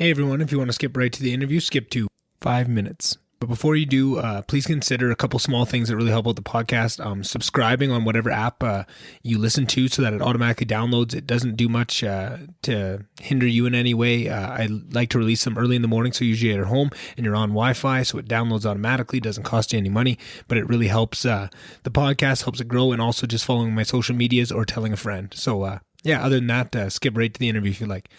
Hey everyone, if you want to skip right to the interview, skip to 5 minutes. But before you do, please consider a couple small things that really help out the podcast. Subscribing on whatever app you listen to so that it automatically downloads. It doesn't do much to hinder you in any way. I like to release them early in the morning, so usually you're at home and you're on Wi-Fi, so it downloads automatically. It doesn't cost you any money, but it really helps the podcast, helps it grow, and also just following my social medias or telling a friend. So yeah, other than that, skip right to the interview if you like.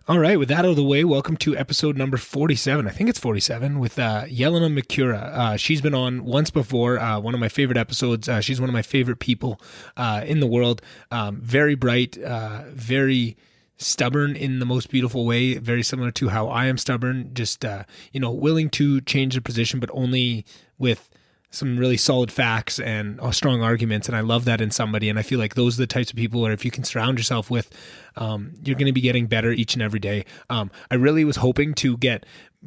All right, with that out of the way, welcome to episode number 47. I think it's 47 with Jelena Macura. She's been on once before, one of my favorite episodes. She's one of my favorite people in the world. Very bright, very stubborn in the most beautiful way, very similar to how I am stubborn, just, willing to change the position, but only with some really solid facts and strong arguments. And I love that in somebody. And I feel like those are the types of people where if you can surround yourself with, you're going to be getting better each and every day. I really was hoping to get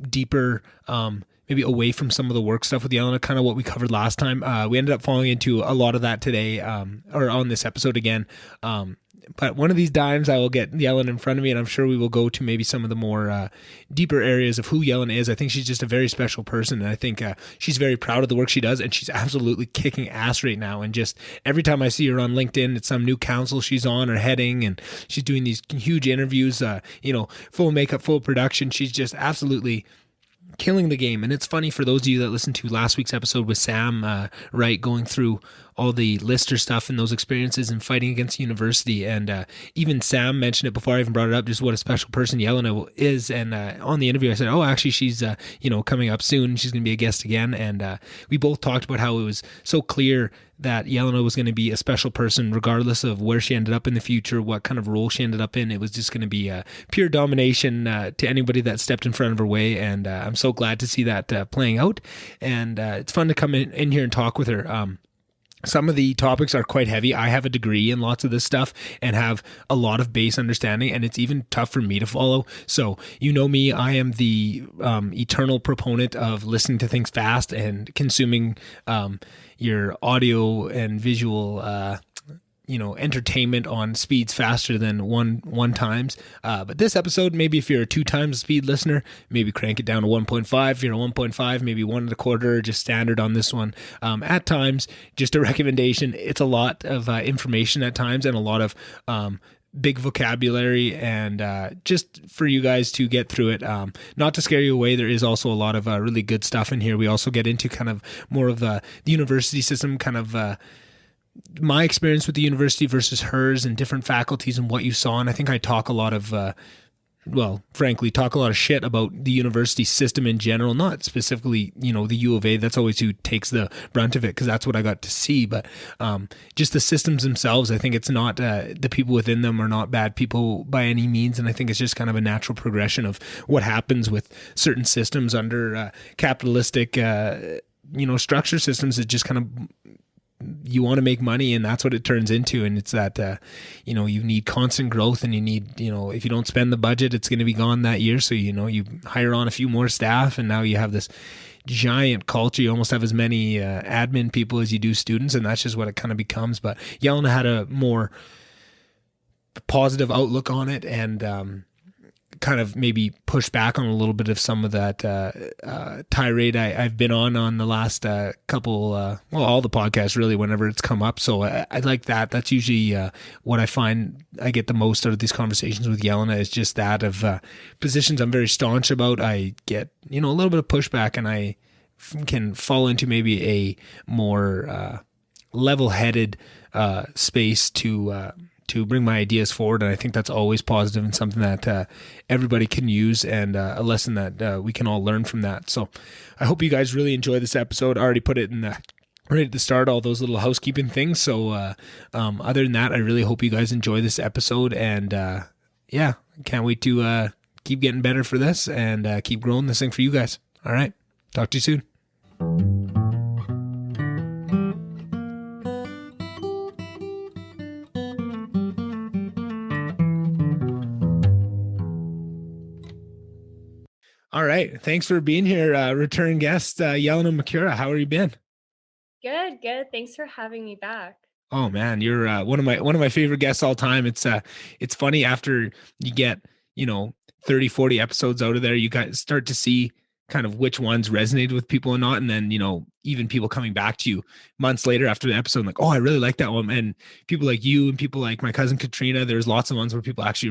deeper, maybe away from some of the work stuff with Jelena, kind of what we covered last time. We ended up falling into a lot of that today, or on this episode again. But one of these times I will get Jelena in front of me, and I'm sure we will go to maybe some of the more deeper areas of who Jelena is. I think she's just a very special person, and I think she's very proud of the work she does, and she's absolutely kicking ass right now. And just every time I see her on LinkedIn, it's some new council she's on or heading, and she's doing these huge interviews, full makeup, full production. She's just absolutely killing the game. And it's funny for those of you that listened to last week's episode with Sam, Wright, going through all the Lister stuff and those experiences and fighting against university. And even Sam mentioned it before I even brought it up, just what a special person Jelena is. And on the interview, I said, oh, actually, she's, coming up soon. She's going to be a guest again. And we both talked about how it was so clear that Jelena was going to be a special person regardless of where she ended up in the future, what kind of role she ended up in. It was just going to be pure domination to anybody that stepped in front of her way. And I'm so glad to see that playing out. And it's fun to come in here and talk with her. Some of the topics are quite heavy. I have a degree in lots of this stuff and have a lot of base understanding, and it's even tough for me to follow. So, you know me, I am the eternal proponent of listening to things fast and consuming your audio and visual entertainment on speeds faster than one times. But this episode, maybe if you're a 2 times speed listener, maybe crank it down to 1.5. If you're a 1.5, maybe 1.25, just standard on this one. At times, just a recommendation. It's a lot of information at times and a lot of big vocabulary, and just for you guys to get through it. Not to scare you away, there is also a lot of really good stuff in here. We also get into kind of more of the university system, kind of my experience with the university versus hers and different faculties and what you saw. And I think I talk a lot of, talk a lot of shit about the university system in general, not specifically, the U of A. That's always who takes the brunt of it because that's what I got to see. But just the systems themselves, I think it's not, the people within them are not bad people by any means. And I think it's just kind of a natural progression of what happens with certain systems under capitalistic, structure systems. It just kind of, you want to make money, and that's what it turns into. And it's that, you need constant growth, and you need, if you don't spend the budget, it's going to be gone that year. So, you hire on a few more staff, and now you have this giant culture. You almost have as many admin people as you do students, and that's just what it kind of becomes. But Jelena had a more positive outlook on it, and kind of maybe push back on a little bit of some of that tirade I've been on the last couple, all the podcasts really, whenever it's come up. So I like that. That's usually what I find I get the most out of these conversations with Jelena, is just that of positions I'm very staunch about. I get, a little bit of pushback, and I can fall into maybe a more level-headed space to bring my ideas forward. And I think that's always positive and something that everybody can use, and a lesson that we can all learn from that. So I hope you guys really enjoy this episode. I already put it in right at the start, all those little housekeeping things. So other than that, I really hope you guys enjoy this episode, and can't wait to keep getting better for this and keep growing this thing for you guys. All right. Talk to you soon. All right. Thanks for being here, return guest, Jelena Macura. How are you been? Good. Thanks for having me back. Oh man, you're one of my favorite guests all time. It's funny after you get 30, 40 episodes out of there, you guys start to see kind of which ones resonated with people and not. And then, even people coming back to you months later after the episode, like, oh, I really like that one. And people like you and people like my cousin Katrina, there's lots of ones where people actually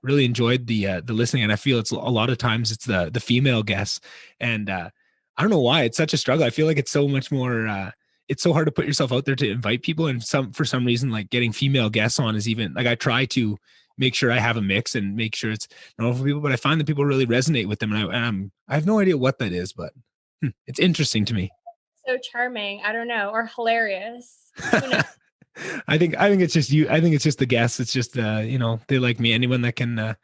really enjoyed the listening. And I feel it's a lot of times it's the female guests. And I don't know why it's such a struggle. I feel like it's so much more, it's so hard to put yourself out there to invite people. And for some reason, like getting female guests on is even like, I try to make sure I have a mix and make sure it's normal for people, but I find that people really resonate with them. And I have no idea what that is, but it's interesting to me. So charming. I don't know. Or hilarious. Who knows? I think it's just you. I think it's just the guests. It's just, they like me. Anyone that can,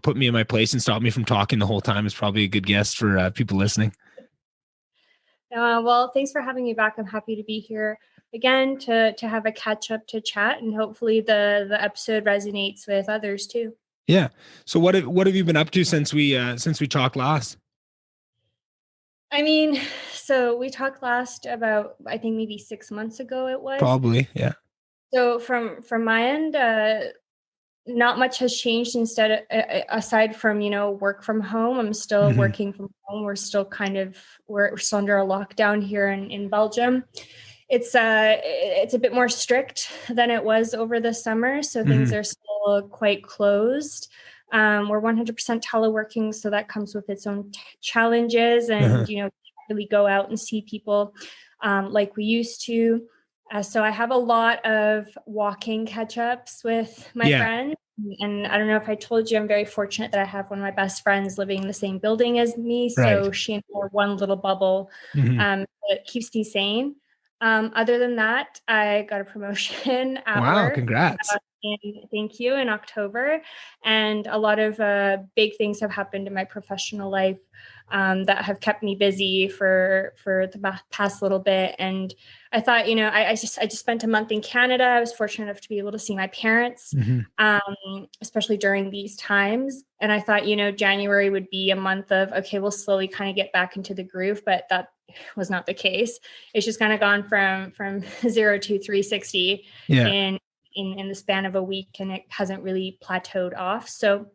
put me in my place and stop me from talking the whole time is probably a good guest for people listening. Well, thanks for having me back. I'm happy to be here again to have a catch up, to chat, and hopefully the episode resonates with others too. Yeah. So what have you been up to since we talked last? I mean, so we talked last about, I think maybe 6 months ago it was. Probably, yeah. So from my end, not much has changed. Instead, aside from work from home, I'm still working from home. We're still we're still under a lockdown here in Belgium. It's a bit more strict than it was over the summer, so things are still quite closed. We're 100% teleworking, so that comes with its own challenges, and can't really go out and see people like we used to. So I have a lot of walking catch-ups with my friends. And I don't know if I told you, I'm very fortunate that I have one of my best friends living in the same building as me. So she and I are one little bubble. It keeps me sane. Other than that, I got a promotion at work. Congrats. Thank you, in October. And a lot of big things have happened in my professional life that have kept me busy for the past little bit. And I thought, I just spent a month in Canada. I was fortunate enough to be able to see my parents, especially during these times. And I thought, January would be a month of, okay, we'll slowly kind of get back into the groove, but that was not the case. It's just kind of gone from 0 to 360 in the span of a week, and it hasn't really plateaued off. So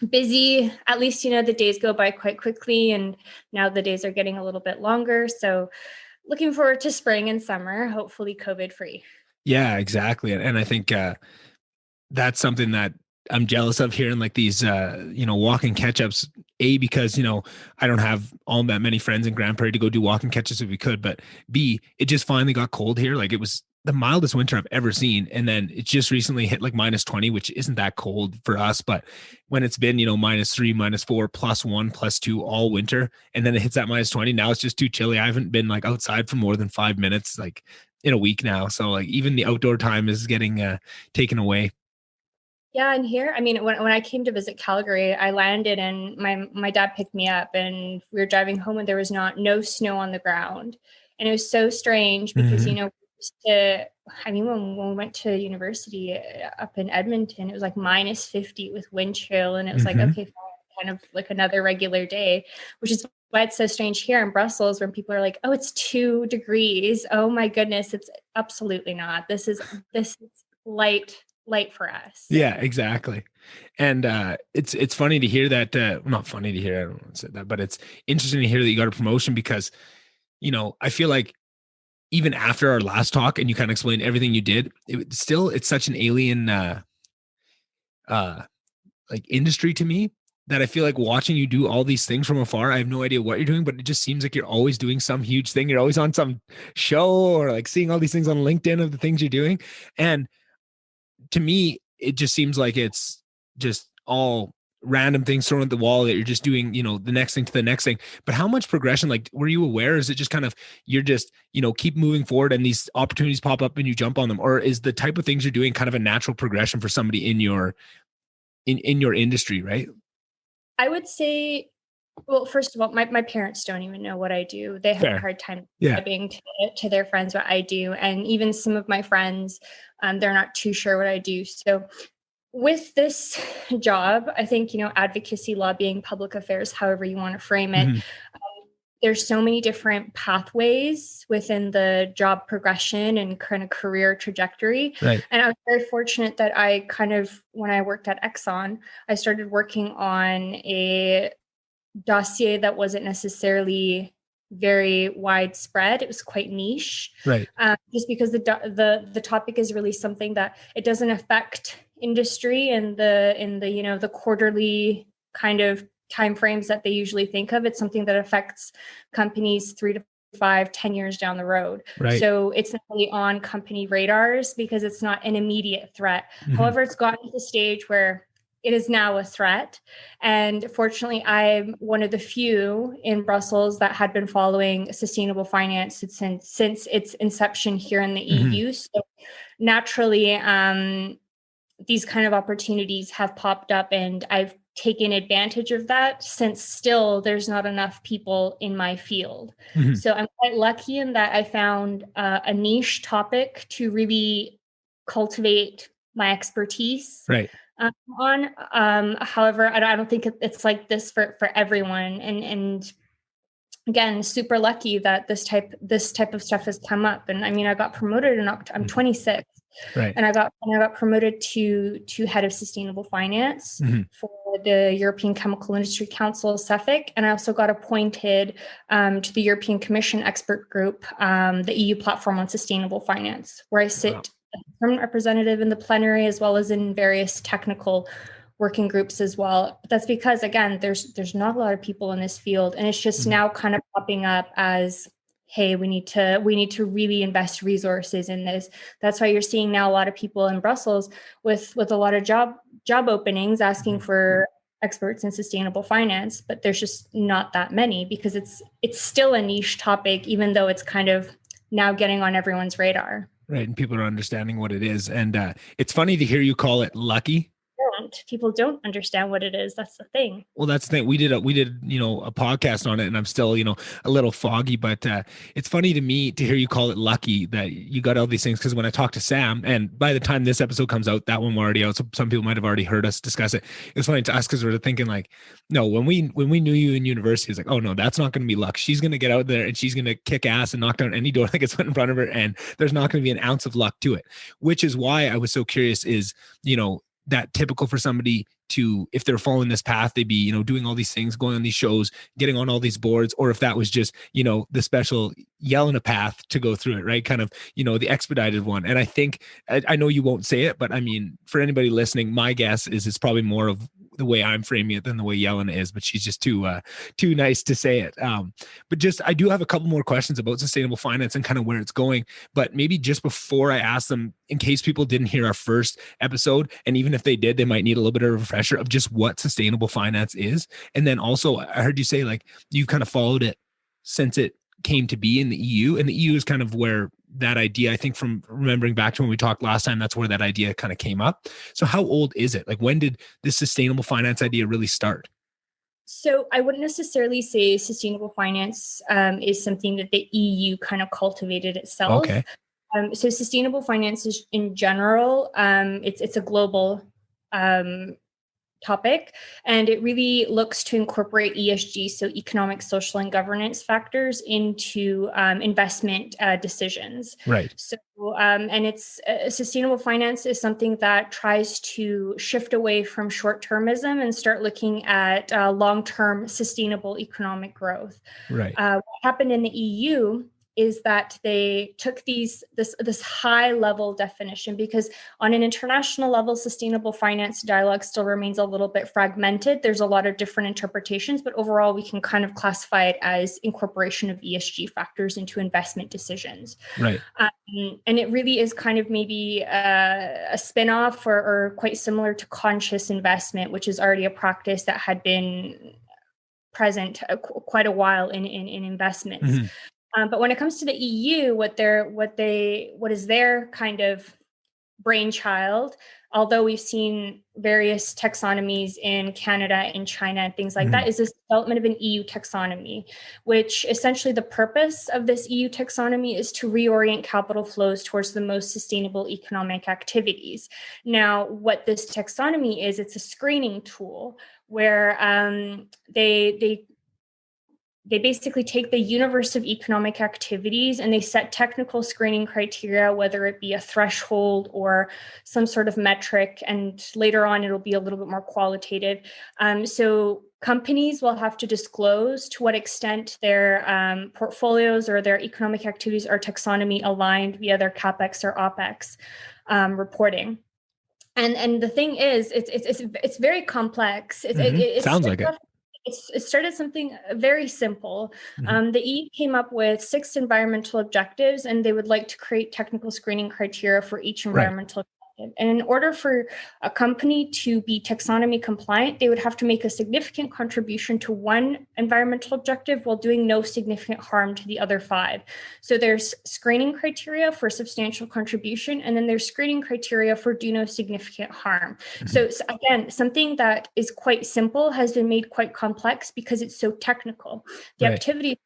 busy, at least, the days go by quite quickly, and now the days are getting a little bit longer. So looking forward to spring and summer, hopefully COVID free. Yeah, exactly. And I think that's something that I'm jealous of, hearing like these, walking catch-ups, because, I don't have all that many friends in Grand Prairie to go do walking catch-ups if we could, but B, it just finally got cold here. Like, it was the mildest winter I've ever seen. And then it just recently hit like -20, which isn't that cold for us. But when it's been, -3, -4, +1, +2 all winter, and then it hits that -20, now it's just too chilly. I haven't been like outside for more than 5 minutes, like in a week now. So like even the outdoor time is getting taken away. Yeah, and here, I mean, when I came to visit Calgary, I landed and my dad picked me up, and we were driving home, and there was no snow on the ground. And it was so strange because, when we went to university up in Edmonton, it was like -50 with wind chill. And it was like, okay, fine, kind of like another regular day, which is why it's so strange here in Brussels when people are like, oh, it's 2 degrees. Oh my goodness. It's absolutely not. This is light for us. Yeah, exactly. And it's funny to hear that, not funny to hear, I don't want to say that, but it's interesting to hear that you got a promotion, because, I feel like even after our last talk and you kind of explained everything you did, it's such an alien like industry to me, that I feel like watching you do all these things from afar, I have no idea what you're doing, but it just seems like you're always doing some huge thing. You're always on some show, or like seeing all these things on LinkedIn of the things you're doing. And to me, it just seems like it's just all random things thrown at the wall that you're just doing, the next thing to the next thing. But how much progression, like, were you aware? Is it just kind of, you're just, keep moving forward and these opportunities pop up and you jump on them? Or is the type of things you're doing kind of a natural progression for somebody in your industry, right? I would say, well, first of all, my parents don't even know what I do. They have a hard time describing to their friends what I do. And even some of my friends, they're not too sure what I do. So with this job, I think, advocacy, lobbying, public affairs, however you want to frame it, there's so many different pathways within the job progression and kind of career trajectory. Right. And I was very fortunate that I kind of, when I worked at Exxon, I started working on a dossier that wasn't necessarily very widespread. It was quite niche, Right. just because the topic is really something that it doesn't affect industry and the quarterly kind of timeframes that they usually think of. It's something that affects companies 3 to 5, 10 years down the road. Right. So it's not really on company radars because it's not an immediate threat. Mm-hmm. However, it's gotten to the stage where it is now a threat. And fortunately, I'm one of the few in Brussels that had been following sustainable finance since its inception here in the Mm-hmm. EU. So naturally, these kind of opportunities have popped up, and I've taken advantage of that, since still there's not enough people in my field. Mm-hmm. So I'm quite lucky in that I found a niche topic to really cultivate my expertise. Right. However, I don't think it's like this for everyone. And again, super lucky that this type of stuff has come up. And I mean, I got promoted in October. I'm 26. Right. And I got promoted to head of sustainable finance for the European Chemical Industry Council, Suffolk. And I also got appointed to the European Commission expert group, the EU platform on sustainable finance, where I sit as a permanent representative in the plenary, as well as in various technical working groups as well. But that's because, again, there's not a lot of people in this field, and it's just now kind of popping up as, hey, we need to really invest resources in this. That's why you're seeing now a lot of people in Brussels with a lot of job openings asking for experts in sustainable finance, but there's just not that many, because it's still a niche topic, even though it's kind of now getting on everyone's radar. Right. And people are understanding what it is. And it's funny to hear you call it lucky. People don't understand what it is. That's the thing. Well, that's the thing. We did a podcast on it, and I'm still, a little foggy, but it's funny to me to hear you call it lucky that you got all these things. Cause when I talked to Sam, and by the time this episode comes out, that one we're already out. So some people might've already heard us discuss it. It's funny to us, cause we're thinking like, no, when we knew you in university, it's like, oh no, that's not going to be luck. She's going to get out there and she's going to kick ass and knock down any door that gets put in front of her. And there's not going to be an ounce of luck to it, which is why I was so curious is, that typical for somebody to, if they're following this path, they'd be, doing all these things, going on these shows, getting on all these boards, or if that was just, the special Jelena path to go through it, right? Kind of, the expedited one. And I think, I know you won't say it, but I mean, for anybody listening, my guess is it's probably more of the way I'm framing it than the way Jelena is, but she's just too nice to say it. But just, I do have a couple more questions about sustainable finance and kind of where it's going, but maybe just before I ask them, in case people didn't hear our first episode, and even if they did, they might need a little bit of a refresher of just what sustainable finance is. And then also I heard you say like, you've kind of followed it since it came to be in the EU, and the EU is kind of where that idea, I think from remembering back to when we talked last time, that's where that idea kind of came up. So how old is it? Like, when did this sustainable finance idea really start? So I wouldn't necessarily say sustainable finance is something that the EU kind of cultivated itself. Okay. So sustainable finance is, in general, it's a global topic, and it really looks to incorporate ESG, so economic, social, and governance factors into investment decisions. Right. So, and it's sustainable finance is something that tries to shift away from short-termism and start looking at long-term sustainable economic growth. Right. What happened in the EU is that they took this high level definition, because on an international level, sustainable finance dialogue still remains a little bit fragmented. There's a lot of different interpretations, but overall we can kind of classify it as incorporation of ESG factors into investment decisions. Right. And it really is kind of maybe a spin-off or quite similar to conscious investment, which is already a practice that had been present quite a while in investments. Mm-hmm. But when it comes to the EU, what is their kind of brainchild, although we've seen various taxonomies in Canada and China and things like that, is this development of an EU taxonomy, which essentially the purpose of this EU taxonomy is to reorient capital flows towards the most sustainable economic activities. Now, what this taxonomy is, it's a screening tool where they they basically take the universe of economic activities and they set technical screening criteria, whether it be a threshold or some sort of metric. And later on, it'll be a little bit more qualitative. So companies will have to disclose to what extent their portfolios or their economic activities are taxonomy aligned via their CapEx or OpEx reporting. And the thing is, it's very complex. It Sounds like it. It started something very simple. The EU came up with 6 environmental objectives, and they would like to create technical screening criteria for each environmental objective. And in order for a company to be taxonomy compliant, they would have to make a significant contribution to one environmental objective while doing no significant harm to the other 5. So there's screening criteria for substantial contribution, and then there's screening criteria for do no significant harm. So again, something that is quite simple has been made quite complex because it's so technical. The activity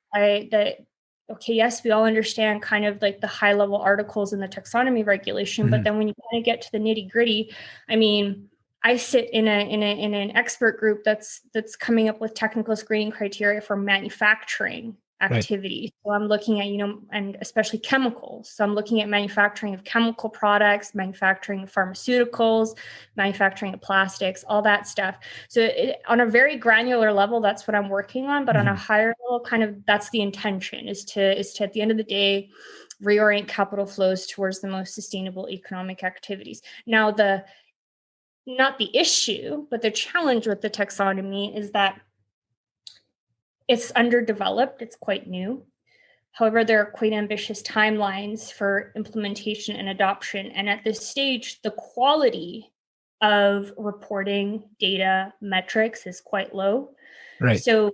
okay, yes, we all understand kind of like the high level articles in the taxonomy regulation, but then when you kind of get to the nitty gritty, I mean, I sit in an expert group that's coming up with technical screening criteria for manufacturing activity. So I'm looking at, and especially chemicals. So I'm looking at manufacturing of chemical products, manufacturing of pharmaceuticals, manufacturing of plastics, all that stuff. So on a very granular level, that's what I'm working on. But on a higher level, kind of that's the intention is to at the end of the day, reorient capital flows towards the most sustainable economic activities. Now, not the issue, but the challenge with the taxonomy is that it's underdeveloped. It's quite new. However, there are quite ambitious timelines for implementation and adoption. And at this stage, the quality of reporting data metrics is quite low. So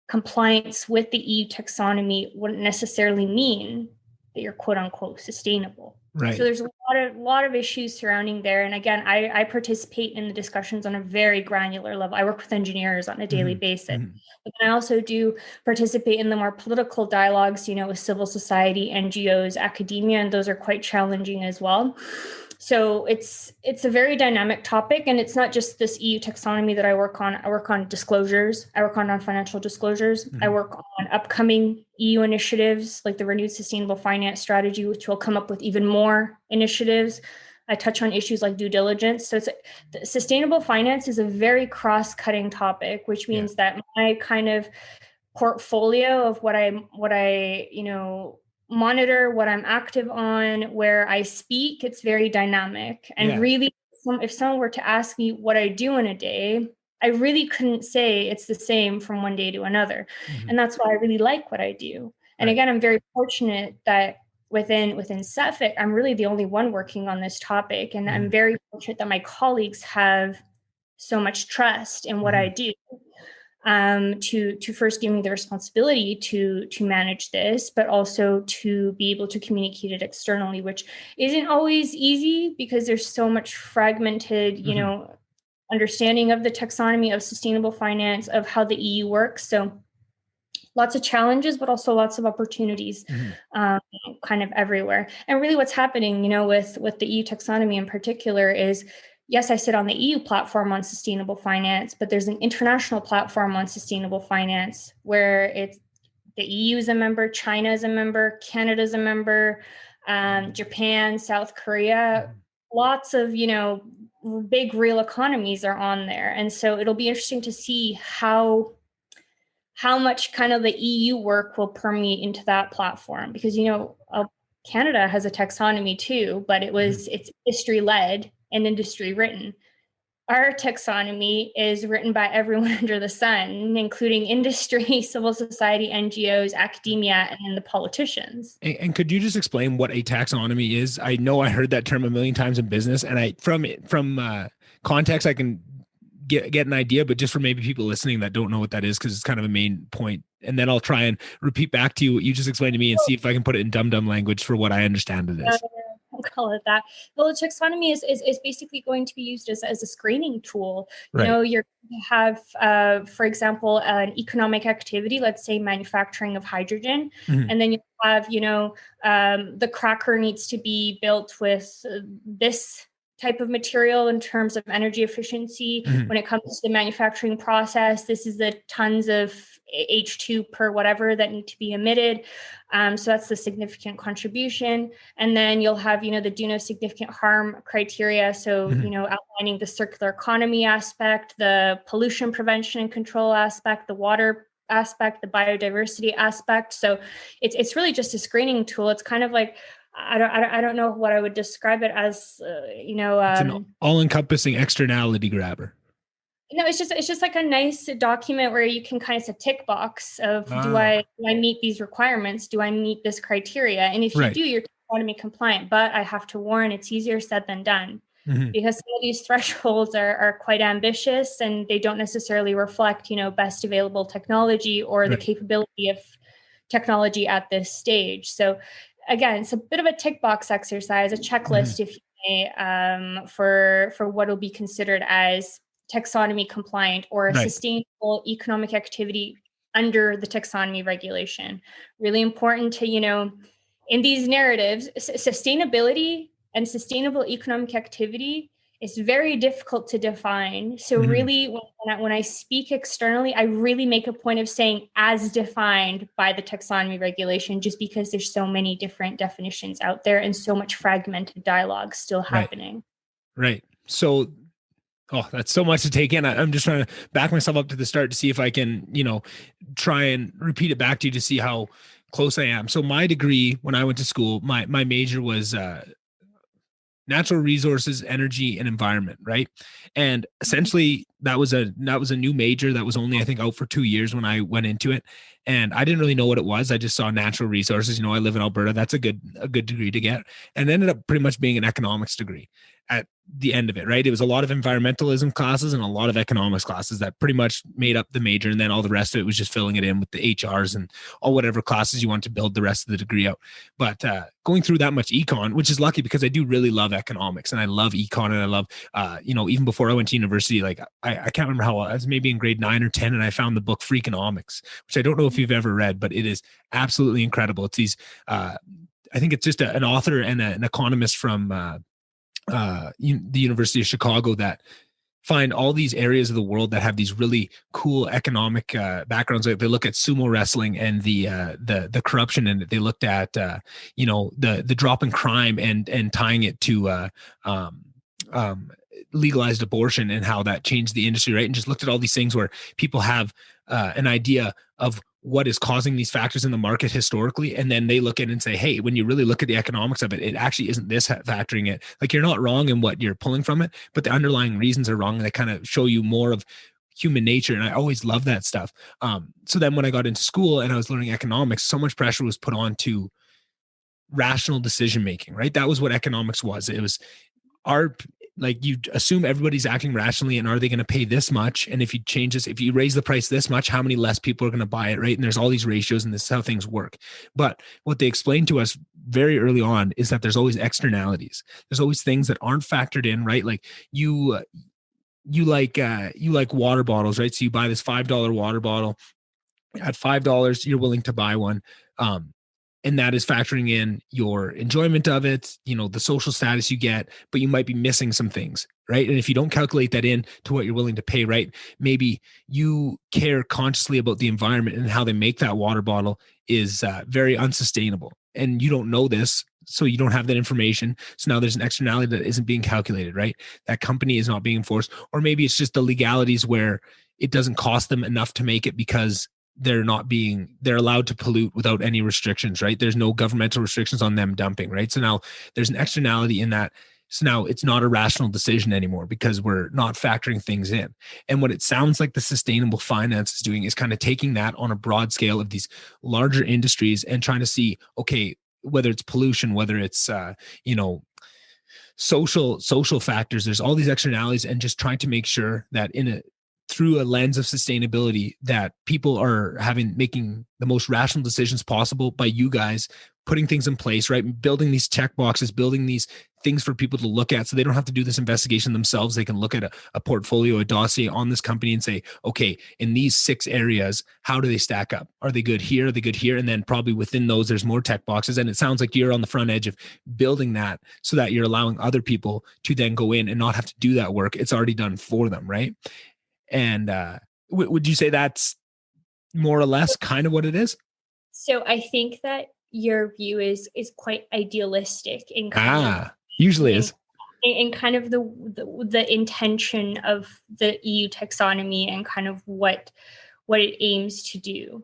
compliance with the EU taxonomy wouldn't necessarily mean that you're quote unquote sustainable. So there's a lot of issues surrounding there. And again, I participate in the discussions on a very granular level. I work with engineers on a daily basis. But I also do participate in the more political dialogues, with civil society, NGOs, academia, and those are quite challenging as well. So it's a very dynamic topic, and it's not just this EU taxonomy that I work on. I work on disclosures. I work on non-financial disclosures. I work on upcoming EU initiatives like the Renewed Sustainable Finance Strategy, which will come up with even more initiatives. I touch on issues like due diligence. So sustainable finance is a very cross-cutting topic, which means that my kind of portfolio of what I monitor, what I'm active on, where I speak, it's very dynamic. And really, if someone were to ask me what I do in a day, I really couldn't say it's the same from one day to another. And that's why I really like what I do. And again, I'm very fortunate that within Suffolk, I'm really the only one working on this topic. And I'm very fortunate that my colleagues have so much trust in what I do. To first give me the responsibility to manage this, but also to be able to communicate it externally, which isn't always easy because there's so much fragmented, understanding of the taxonomy, of sustainable finance, of how the EU works. So lots of challenges, but also lots of opportunities kind of everywhere. And really what's happening, with the EU taxonomy in particular is, yes, I sit on the EU platform on sustainable finance, but there's an international platform on sustainable finance where the EU is a member, China is a member, Canada is a member, Japan, South Korea, lots of, big real economies are on there. And so it'll be interesting to see how much kind of the EU work will permeate into that platform, because, Canada has a taxonomy too, but it's industry led and industry written. Our taxonomy is written by everyone under the sun, including industry, civil society, NGOs, academia, and then the politicians. And could you just explain what a taxonomy is? I know I heard that term a million times in business, and from context, I can get an idea, but just for maybe people listening that don't know what that is, because it's kind of a main point. And then I'll try and repeat back to you what you just explained to me and see if I can put it in dumb language for what I understand it is. I'll call it that. Well, the taxonomy is basically going to be used as a screening tool. You're going to have, for example, an economic activity, let's say manufacturing of hydrogen. And then you have, the cracker needs to be built with this type of material in terms of energy efficiency. When it comes to the manufacturing process, this is the tons of H2 per whatever that need to be emitted. So that's the significant contribution. And then you'll have, the do no significant harm criteria. So, outlining the circular economy aspect, the pollution prevention and control aspect, the water aspect, the biodiversity aspect. So it's really just a screening tool. It's kind of like, I don't know what I would describe it as, it's an all-encompassing externality grabber. No, it's just like a nice document where you can kind of say tick box of do I meet these requirements? Do I meet this criteria? And if you do, you're taxonomy compliant. But I have to warn, it's easier said than done, because some of these thresholds are quite ambitious, and they don't necessarily reflect, best available technology or the capability of technology at this stage. So again, it's a bit of a tick box exercise, a checklist, if you may, for what will be considered as taxonomy compliant or a sustainable economic activity under the taxonomy regulation. Really important to, in these narratives, sustainability and sustainable economic activity is very difficult to define. So really, when I speak externally, I really make a point of saying as defined by the taxonomy regulation, just because there's so many different definitions out there and so much fragmented dialogue still happening. Right. So that's so much to take in. I'm just trying to back myself up to the start to see if I can, try and repeat it back to you to see how close I am. So my degree, when I went to school, my major was natural resources, energy, and environment, right? And essentially that was a new major that was only, I think, out for 2 years when I went into it. And I didn't really know what it was. I just saw natural resources. I live in Alberta. That's a good degree to get. And it ended up pretty much being an economics degree at the end of it, right? It was a lot of environmentalism classes and a lot of economics classes that pretty much made up the major. And then all the rest of it was just filling it in with the HRs and all whatever classes you want to build the rest of the degree out. But going through that much econ, which is lucky because I do really love economics and I love econ, and I love, even before I went to university, like I can't remember how I was, maybe in grade 9 or 10, and I found the book Freakonomics, which I don't know if you've ever read, but it is absolutely incredible. It's these, I think it's just an author and an economist from the University of Chicago that find all these areas of the world that have these really cool economic backgrounds. Like they look at sumo wrestling and the corruption, and they looked at the drop in crime and tying it to legalized abortion and how that changed the industry, right? And just looked at all these things where people have an idea of what is causing these factors in the market historically. And then they look at it and say, hey, when you really look at the economics of it, it actually isn't this factoring it. Like you're not wrong in what you're pulling from it, but the underlying reasons are wrong. And they kind of show you more of human nature. And I always love that stuff. So then when I got into school and I was learning economics, so much pressure was put on to rational decision-making, right? That was what economics was. It was you assume everybody's acting rationally, and are they going to pay this much? And if you change this, if you raise the price this much, how many less people are going to buy it, right? And there's all these ratios, and this is how things work. But what they explained to us very early on is that there's always externalities. There's always things that aren't factored in, right? Like you like water bottles, right? So you buy this $5 water bottle. At $5, you're willing to buy one. And that is factoring in your enjoyment of it, the social status you get, but you might be missing some things, right? And if you don't calculate that in to what you're willing to pay, right? Maybe you care consciously about the environment and how they make that water bottle is very unsustainable. And you don't know this, so you don't have that information. So now there's an externality that isn't being calculated, right? That company is not being enforced. Or maybe it's just the legalities where it doesn't cost them enough to make it because they're allowed to pollute without any restrictions, right? There's no governmental restrictions on them dumping, right? So now there's an externality in that. So now it's not a rational decision anymore because we're not factoring things in. And what it sounds like the sustainable finance is doing is kind of taking that on a broad scale of these larger industries and trying to see, okay, whether it's pollution, whether it's, social factors, there's all these externalities, and just trying to make sure that in through a lens of sustainability, that people are making the most rational decisions possible by you guys putting things in place, right? Building these check boxes, building these things for people to look at so they don't have to do this investigation themselves. They can look at a portfolio, a dossier on this company and say, okay, in these 6 areas, how do they stack up? Are they good here? Are they good here? And then probably within those, there's more check boxes. And it sounds like you're on the front edge of building that so that you're allowing other people to then go in and not have to do that work. It's already done for them, right? And would you say that's more or less kind of what it is? So I think that your view is quite idealistic in usually is in kind of the intention of the EU taxonomy and kind of what it aims to do.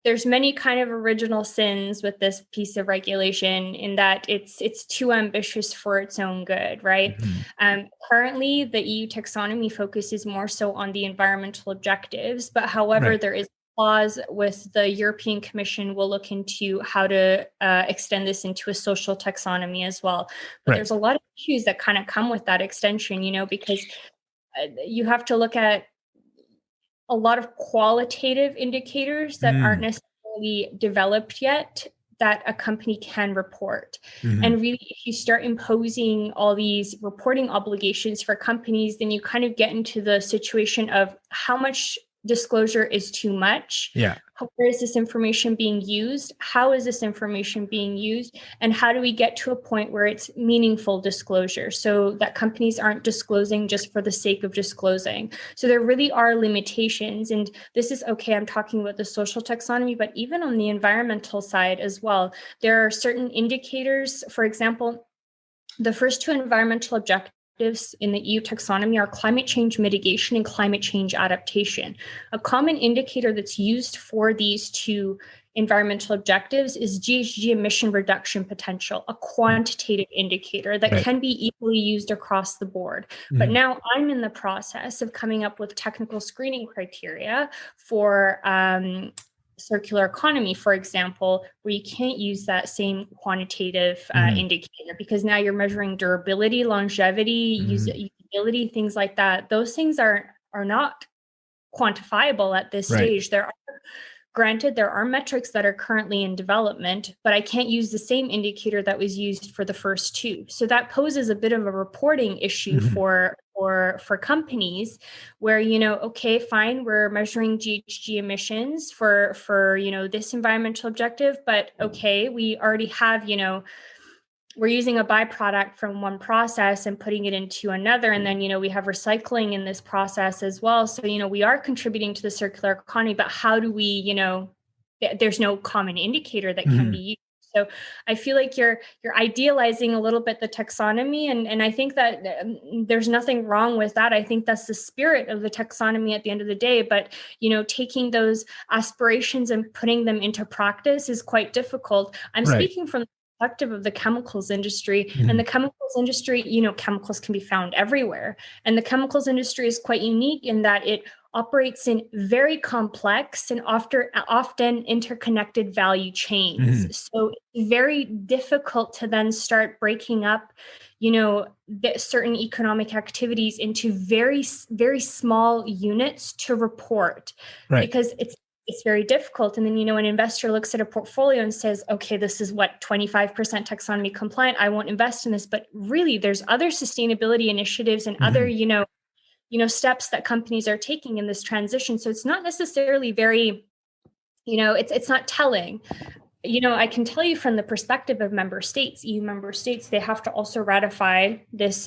There's many kind of original sins with this piece of regulation in that it's too ambitious for its own good, right? Mm-hmm. Currently, the EU taxonomy focuses more so on the environmental objectives, but however, Right. there is a clause with the European Commission will look into how to extend this into a social taxonomy as well. But there's a lot of issues that kind of come with that extension, because you have to look at a lot of qualitative indicators that aren't necessarily developed yet that a company can report. Mm-hmm. And really, if you start imposing all these reporting obligations for companies, then you kind of get into the situation of how much disclosure is too much. Yeah. Where is this information being used? How is this information being used? And how do we get to a point where it's meaningful disclosure so that companies aren't disclosing just for the sake of disclosing? So there really are limitations. And this is okay, I'm talking about the social taxonomy, but even on the environmental side as well, there are certain indicators. For example, the first 2 environmental objectives in the EU taxonomy are climate change mitigation and climate change adaptation. A common indicator that's used for these 2 environmental objectives is GHG emission reduction potential, a quantitative indicator that can be equally used across the board. Mm-hmm. But now I'm in the process of coming up with technical screening criteria for circular economy, for example, where you can't use that same quantitative indicator because now you're measuring durability, longevity, usability, things like that. Those things are not quantifiable at this stage. Granted, there are metrics that are currently in development, but I can't use the same indicator that was used for the first 2. So that poses a bit of a reporting issue for companies where, okay, fine, we're measuring GHG emissions for this environmental objective, but okay, we already have, we're using a byproduct from one process and putting it into another. And then, we have recycling in this process as well. So, we are contributing to the circular economy, but how do we, there's no common indicator that can be used. So I feel like you're idealizing a little bit the taxonomy. And I think that there's nothing wrong with that. I think that's the spirit of the taxonomy at the end of the day. But, taking those aspirations and putting them into practice is quite difficult. I'm speaking from perspective of the chemicals industry. And the chemicals industry, chemicals can be found everywhere. And the chemicals industry is quite unique in that it operates in very complex and often interconnected value chains. So it's very difficult to then start breaking up, certain economic activities into very, very small units to report because it's very difficult. And then, an investor looks at a portfolio and says, okay, this is 25% taxonomy compliant. I won't invest in this. But really, there's other sustainability initiatives and other, steps that companies are taking in this transition. So it's not necessarily very, it's not telling. I can tell you from the perspective of member states, EU member states, they have to also ratify this,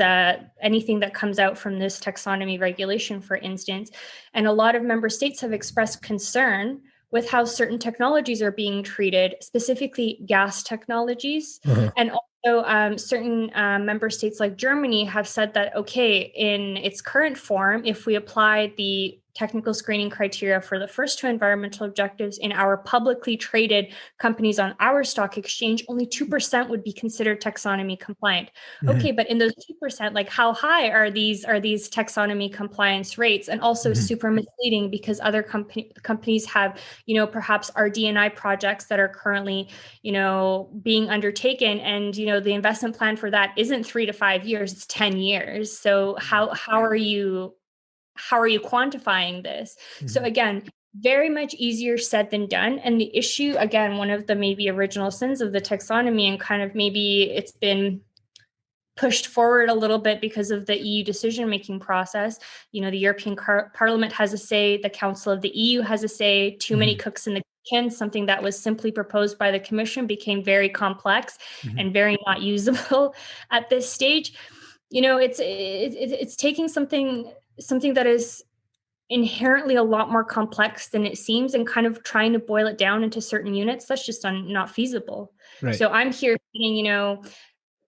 anything that comes out from this taxonomy regulation, for instance. And a lot of member states have expressed concern with how certain technologies are being treated, specifically gas technologies. And also certain member states like Germany have said that, okay, in its current form, if we apply the technical screening criteria for the first two environmental objectives in our publicly traded companies on our stock exchange, only 2% would be considered taxonomy compliant. Okay, but in those 2%, like how high are these taxonomy compliance rates? And also super misleading because other companies have, perhaps our D&I projects that are currently, being undertaken, and the investment plan for that isn't 3 to 5 years, it's 10 years. So how are you quantifying this? So again, very much easier said than done. And the issue, again, one of the maybe original sins of the taxonomy, and kind of maybe it's been pushed forward a little bit because of the EU decision-making process. The European Parliament has a say, the Council of the EU has a say, too many cooks in the kitchen, something that was simply proposed by the Commission became very complex and very not usable at this stage. It's taking something that is inherently a lot more complex than it seems and kind of trying to boil it down into certain units. That's just not feasible. Right. So I'm here saying,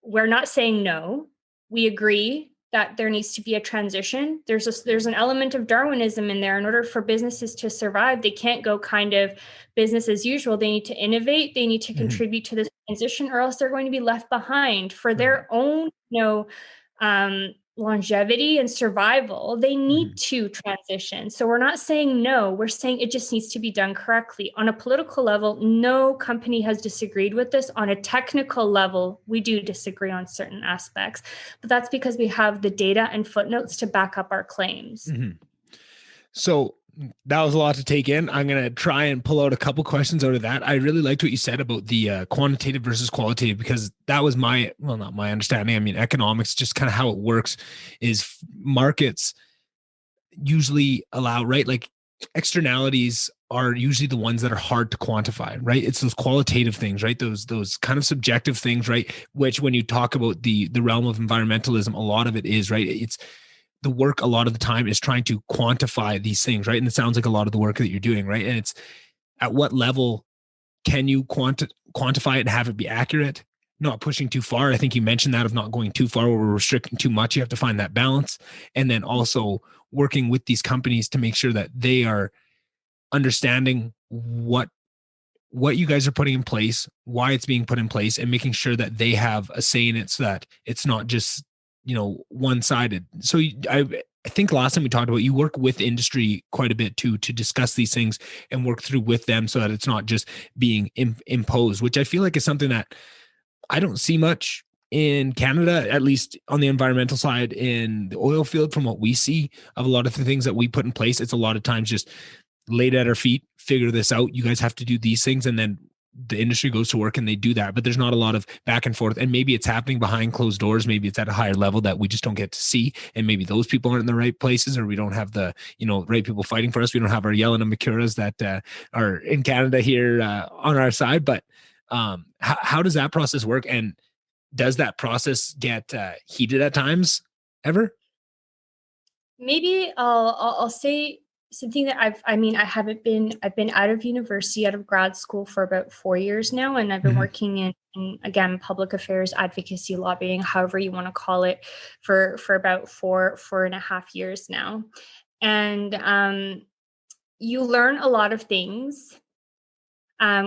we're not saying no. We agree that there needs to be a transition. There's an element of Darwinism in there. In order for businesses to survive, they can't go kind of business as usual. They need to innovate. They need to contribute to this transition, or else they're going to be left behind for their own, longevity and survival. They need to transition. So we're not saying no, we're saying it just needs to be done correctly. On a political level, no company has disagreed with this. On a technical level, we do disagree on certain aspects, but that's because we have the data and footnotes to back up our claims. So that was a lot to take in. I'm going to try and pull out a couple questions out of that. I really liked what you said about the quantitative versus qualitative, because that was not my understanding. I mean, economics, just kind of how it works is markets usually allow, right? Like externalities are usually the ones that are hard to quantify, right? It's those qualitative things, right? Those kind of subjective things, right? Which when you talk about the realm of environmentalism, a lot of it is, right? It's the work a lot of the time is trying to quantify these things, right? And it sounds like a lot of the work that you're doing, right? And it's at what level can you quantify it and have it be accurate, not pushing too far. I think you mentioned that of not going too far or restricting too much. You have to find that balance. And then also working with these companies to make sure that they are understanding what you guys are putting in place, why it's being put in place, and making sure that they have a say in it so that it's not just one-sided. So I think last time we talked about, you work with industry quite a bit too, to discuss these things and work through with them so that it's not just being imposed, which I feel like is something that I don't see much in Canada, at least on the environmental side. In the oil field, from what we see of a lot of the things that we put in place, it's a lot of times just laid at our feet, figure this out. You guys have to do these things. And then the industry goes to work and they do that, but there's not a lot of back and forth. And maybe it's happening behind closed doors. Maybe it's at a higher level that we just don't get to see. And maybe those people aren't in the right places, or we don't have the, right people fighting for us. We don't have our Jelena Macuras that are in Canada here on our side. But how does that process work? And does that process get heated at times ever? Maybe I'll say something that I've been out of university, out of grad school for about 4 years now. And I've been working in, again, public affairs, advocacy, lobbying, however you want to call it, for about 4.5 years now. And you learn a lot of things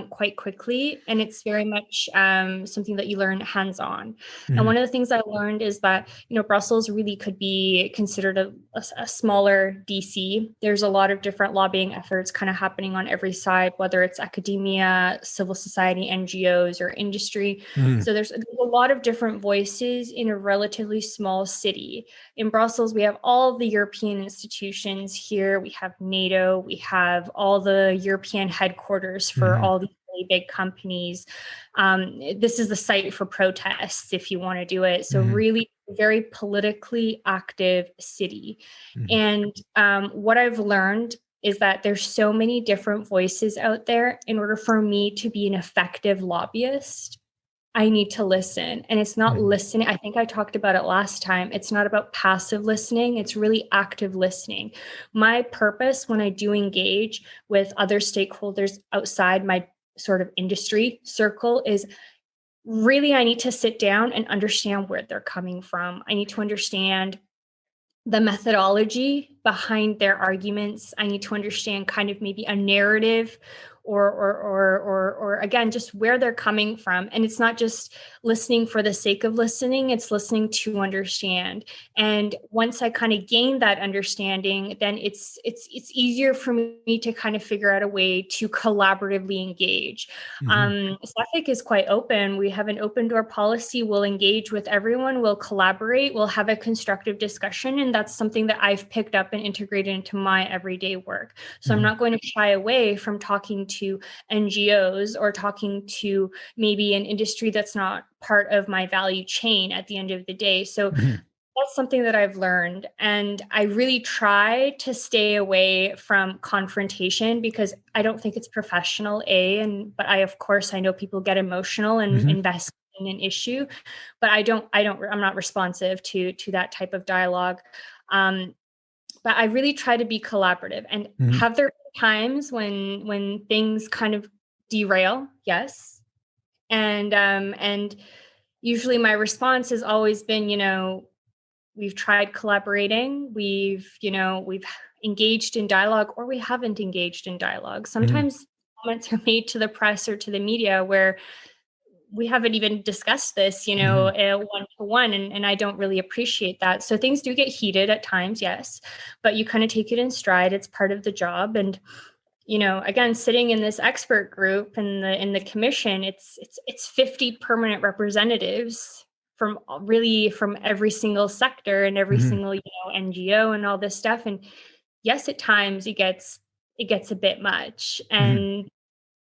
quite quickly. And it's very much something that you learn hands-on. And one of the things I learned is that, Brussels really could be considered a smaller DC. There's a lot of different lobbying efforts kind of happening on every side, whether it's academia, civil society, NGOs, or industry. So there's a lot of different voices in a relatively small city. In Brussels, we have all the European institutions here. We have NATO. We have all the European headquarters for all these really big companies. This is the site for protests if you want to do it. So really very politically active city. And what I've learned is that there's so many different voices out there. In order for me to be an effective lobbyist, I need to listen. And it's not listening. I think I talked about it last time. It's not about passive listening. It's really active listening. My purpose when I do engage with other stakeholders outside my sort of industry circle is really, I need to sit down and understand where they're coming from. I need to understand the methodology behind their arguments. I need to understand kind of maybe a narrative or again, just where they're coming from. And it's not just listening for the sake of listening, it's listening to understand. And once I kind of gain that understanding, then it's easier for me to kind of figure out a way to collaboratively engage. Suffolk is quite open. We have an open door policy. We'll engage with everyone. We'll collaborate. We'll have a constructive discussion. And that's something that I've picked up and integrated into my everyday work. So I'm not going to shy away from talking to NGOs or talking to maybe an industry that's not part of my value chain at the end of the day. So that's something that I've learned. And I really try to stay away from confrontation because I don't think it's professional, but of course, I know people get emotional and invest in an issue, but I'm not responsive to that type of dialogue. But I really try to be collaborative. And have there been times when things kind of derail? Yes. And usually my response has always been, we've tried collaborating, we've engaged in dialogue, or we haven't engaged in dialogue. Sometimes comments are made to the press or to the media where we haven't even discussed this, one-to-one, and I don't really appreciate that. So things do get heated at times, yes, but you kind of take it in stride. It's part of the job. And, again, sitting in this expert group in the commission, it's 50 permanent representatives from every single sector and every single, NGO and all this stuff. And yes, at times it gets a bit much.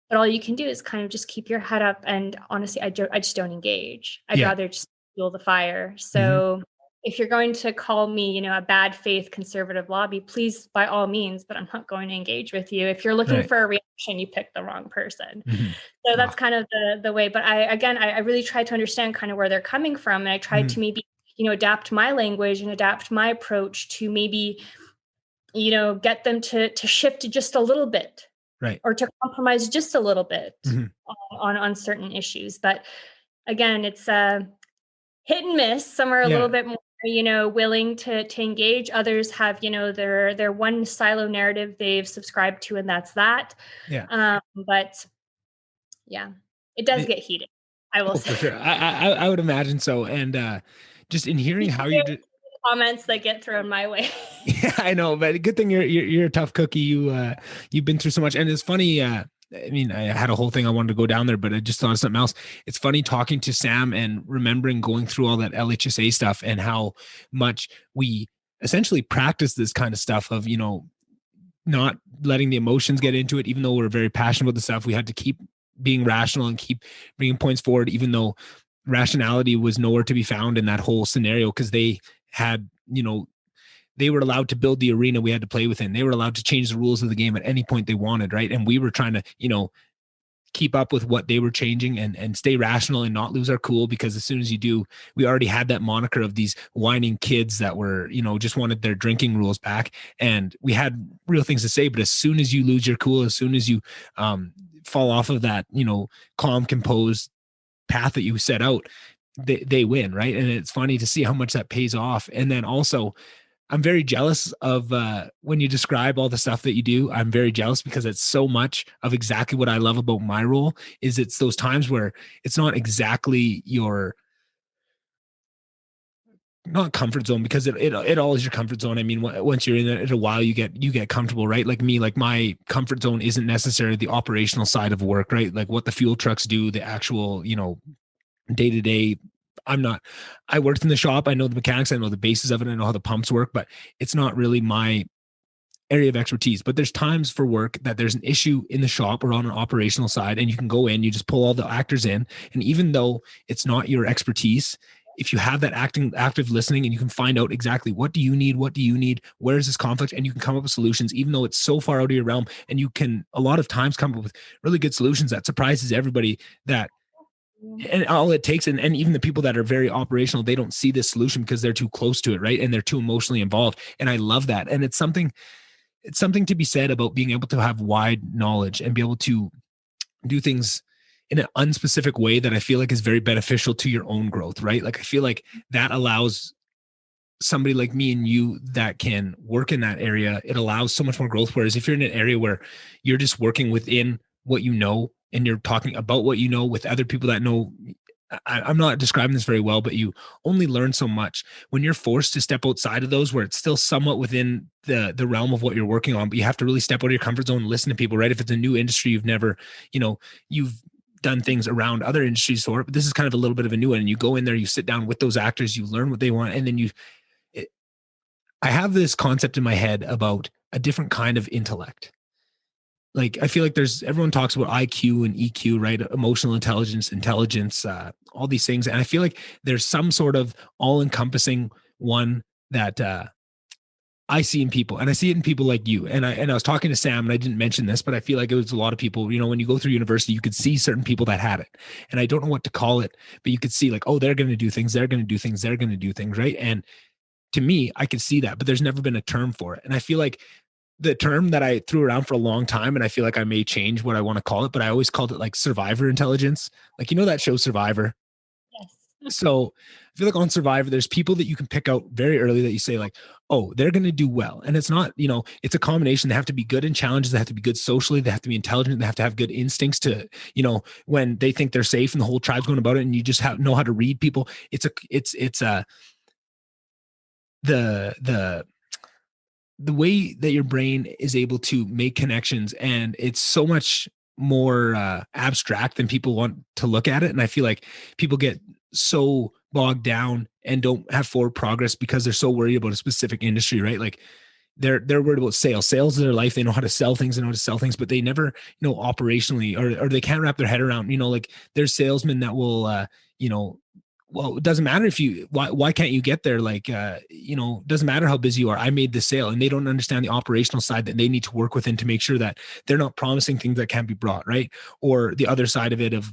But all you can do is kind of just keep your head up. And honestly, I just don't engage. I'd rather just fuel the fire. So if you're going to call me, a bad faith conservative lobby, please, by all means, but I'm not going to engage with you. If you're looking for a reaction, you picked the wrong person. So that's kind of the way. But I really try to understand kind of where they're coming from. And I tried to maybe, adapt my language and adapt my approach to maybe, get them to shift just a little bit. Right. Or to compromise just a little bit on certain issues. But again, it's hit and miss. Some are a little bit more, willing to engage. Others have, their one silo narrative they've subscribed to, and that's that. Yeah. But yeah, it does get heated. I will say. For sure. I would imagine so. And just in hearing how you do comments that get thrown my way. Yeah, I know, but good thing you're a tough cookie. You've been through so much, and it's funny. I had a whole thing I wanted to go down there, but I just thought of something else. It's funny talking to Sam and remembering going through all that LHSA stuff and how much we essentially practice this kind of stuff of not letting the emotions get into it. Even though we're very passionate about the stuff, we had to keep being rational and keep bringing points forward, even though rationality was nowhere to be found in that whole scenario because they had they were allowed to build the arena we had to play within. They were allowed to change the rules of the game at any point they wanted, right? And we were trying to, keep up with what they were changing and stay rational and not lose our cool, because as soon as you do, we already had that moniker of these whining kids that were, just wanted their drinking rules back. And we had real things to say, but as soon as you lose your cool, as soon as you fall off of that, calm, composed path that you set out, they win, right? And it's funny to see how much that pays off. And then also, I'm very jealous of when you describe all the stuff that you do. I'm very jealous because it's so much of exactly what I love about my role. Is it's those times where it's not exactly your not comfort zone, because it all is your comfort zone. I mean, once you're in it a while, you get comfortable, right? Like me, like my comfort zone isn't necessarily the operational side of work, right? Like what the fuel trucks do, the actual day to day. I worked in the shop. I know the mechanics. I know the basis of it. I know how the pumps work, but it's not really my area of expertise. But there's times for work that there's an issue in the shop or on an operational side, and you can go in, you just pull all the actors in. And even though it's not your expertise, if you have that active listening and you can find out exactly what do you need, where is this conflict, and you can come up with solutions, even though it's so far out of your realm, and you can a lot of times come up with really good solutions that surprises everybody and all it takes, and even the people that are very operational, they don't see this solution because they're too close to it, right? And they're too emotionally involved. And I love that. And it's something to be said about being able to have wide knowledge and be able to do things in an unspecific way that I feel like is very beneficial to your own growth, right? Like I feel like that allows somebody like me and you that can work in that area, it allows so much more growth. Whereas if you're in an area where you're just working within what you know and you're talking about what you know with other people that know, I'm not describing this very well, but you only learn so much when you're forced to step outside of those where it's still somewhat within the realm of what you're working on, but you have to really step out of your comfort zone and listen to people, right? If it's a new industry, you've done things around other industries for it, but this is kind of a little bit of a new one. And you go in there, you sit down with those actors, you learn what they want, and then I have this concept in my head about a different kind of intellect. Like, I feel like everyone talks about IQ and EQ, right? Emotional intelligence, all these things. And I feel like there's some sort of all encompassing one that, I see in people, and I see it in people like you. And I was talking to Sam, and I didn't mention this, but I feel like it was a lot of people, when you go through university, you could see certain people that had it. And I don't know what to call it, but you could see like, oh, they're going to do things, they're going to do things, they're going to do things, right? And to me, I could see that, but there's never been a term for it. And I feel like the term that I threw around for a long time, and I feel like I may change what I want to call it, but I always called it like survivor intelligence. Like, that show Survivor. Yes. So I feel like on Survivor, there's people that you can pick out very early that you say like, oh, they're going to do well. And it's not, it's a combination. They have to be good in challenges. They have to be good socially. They have to be intelligent. They have to have good instincts to, when they think they're safe and the whole tribe's going about it, and you just know how to read people. The way that your brain is able to make connections, and it's so much more abstract than people want to look at it. And I feel like people get so bogged down and don't have forward progress because they're so worried about a specific industry, right? Like they're worried about sales. Sales is their life. They know how to sell things, they know how to sell things, but they never, operationally, or they can't wrap their head around, like there's salesmen that will, well, it doesn't matter why can't you get there? Like, doesn't matter how busy you are. I made the sale, and they don't understand the operational side that they need to work within to make sure that they're not promising things that can't be brought, right? Or the other side of it of,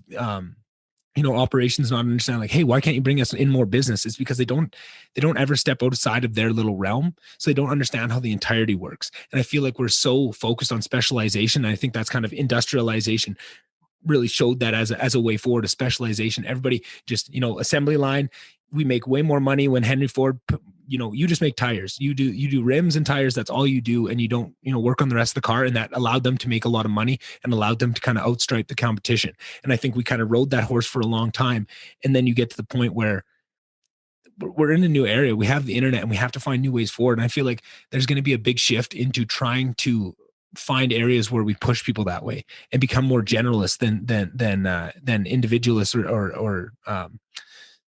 operations not understand like, hey, why can't you bring us in more business? It's because they don't ever step outside of their little realm. So they don't understand how the entirety works. And I feel like we're so focused on specialization. And I think that's kind of industrialization really showed that as a way forward, a specialization. Everybody just, assembly line, we make way more money when Henry Ford, you just make tires, you do rims and tires. That's all you do. And you don't, work on the rest of the car. And that allowed them to make a lot of money and allowed them to kind of outstripe the competition. And I think we kind of rode that horse for a long time. And then you get to the point where we're in a new area. We have the internet and we have to find new ways forward. And I feel like there's going to be a big shift into trying to find areas where we push people that way and become more generalists than individualists or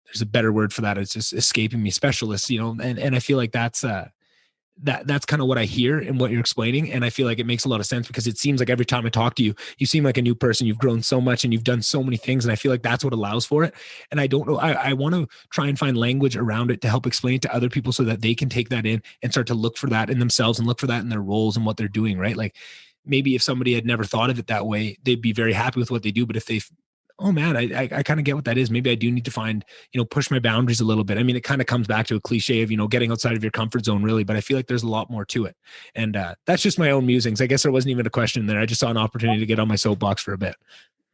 there's a better word for that. It's just escaping me, specialists, and I feel like that's kind of what I hear and what you're explaining. And I feel like it makes a lot of sense because it seems like every time I talk to you, you seem like a new person. You've grown so much and you've done so many things. And I feel like that's what allows for it. And I don't know, I want to try and find language around it to help explain it to other people so that they can take that in and start to look for that in themselves and look for that in their roles and what they're doing, right? Like maybe if somebody had never thought of it that way, they'd be very happy with what they do. But if they, oh man, I kind of get what that is. Maybe I do need to find, push my boundaries a little bit. I mean, it kind of comes back to a cliche of, getting outside of your comfort zone really, but I feel like there's a lot more to it. And that's just my own musings. I guess there wasn't even a question there. I just saw an opportunity to get on my soapbox for a bit.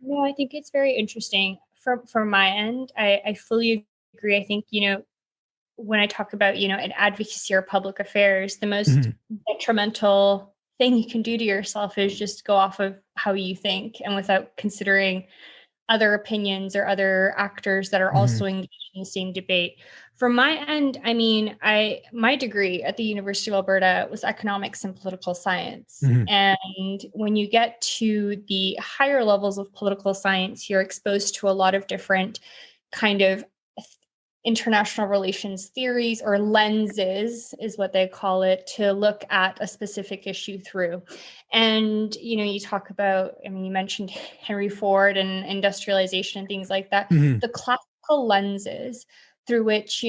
No, I think it's very interesting. From my end, I fully agree. I think, when I talk about, an advocacy or public affairs, the most detrimental thing you can do to yourself is just go off of how you think and without considering other opinions or other actors that are also engaged in the same debate. From my end, I mean, my degree at the University of Alberta was economics and political science. And when you get to the higher levels of political science, you're exposed to a lot of different kind of international relations theories or lenses is what they call it, to look at a specific issue through. And, you talk about, I mean, you mentioned Henry Ford and industrialization and things like that. The classical lenses through which,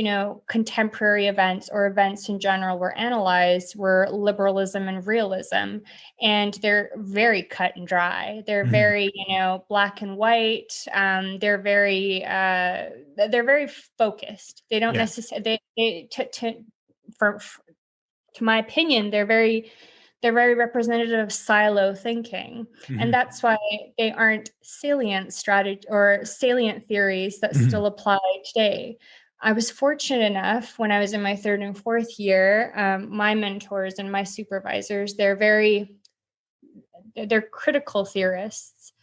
contemporary events or events in general were analyzed were liberalism and realism. And they're very cut and dry. They're very, black and white. They're very focused. They don't necessarily, to my opinion, they're very representative of silo thinking. And that's why they aren't salient strategy or salient theories that still apply today. I was fortunate enough when I was in my third and fourth year, my mentors and my supervisors, they're critical theorists.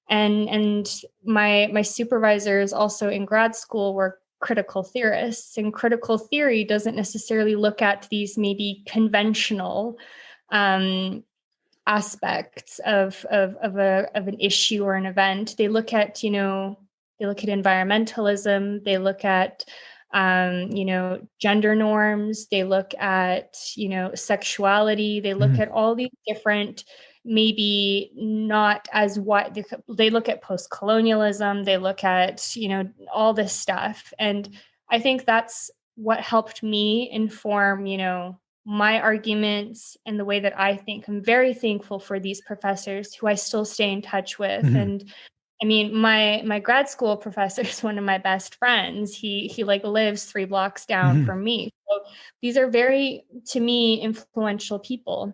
And my supervisors also in grad school were critical theorists, and critical theory doesn't necessarily look at these maybe conventional aspects of an issue or an event. They look at environmentalism, they look at gender norms, they look at sexuality, they look at all these different, maybe not as what they look at post-colonialism, they look at all this stuff. And I think that's what helped me inform my arguments and the way that I think. I'm very thankful for these professors who I still stay in touch with. And I mean, my grad school professor is one of my best friends. He like lives 3 blocks down from me. So these are very, to me, influential people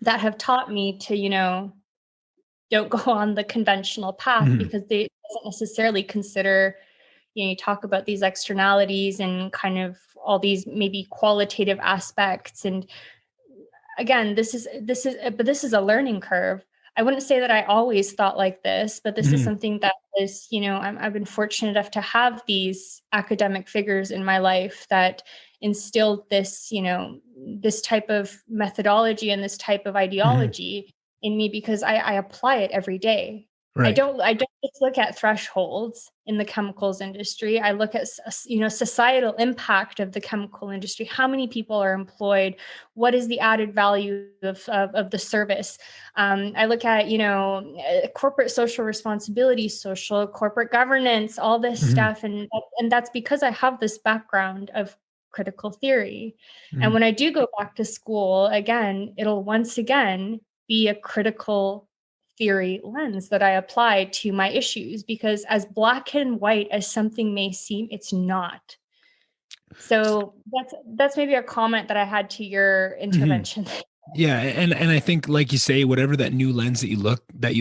that have taught me to, don't go on the conventional path, because they doesn't necessarily consider, you talk about these externalities and kind of all these maybe qualitative aspects. And again, this is a learning curve. I wouldn't say that I always thought like this, but this is something that is, I've been fortunate enough to have these academic figures in my life that instilled this, this type of methodology and this type of ideology in me, because I apply it every day. Right. I don't just look at thresholds in the chemicals industry. I look at, societal impact of the chemical industry. How many people are employed? What is the added value of the service? I look at, corporate social responsibility, social corporate governance, all this stuff. And that's because I have this background of critical theory. And when I do go back to school, again, it'll once again be a critical theory lens that I apply to my issues, because as black and white as something may seem, it's not. So that's maybe a comment that I had to your intervention. Yeah, and I think, like you say, whatever that new lens that you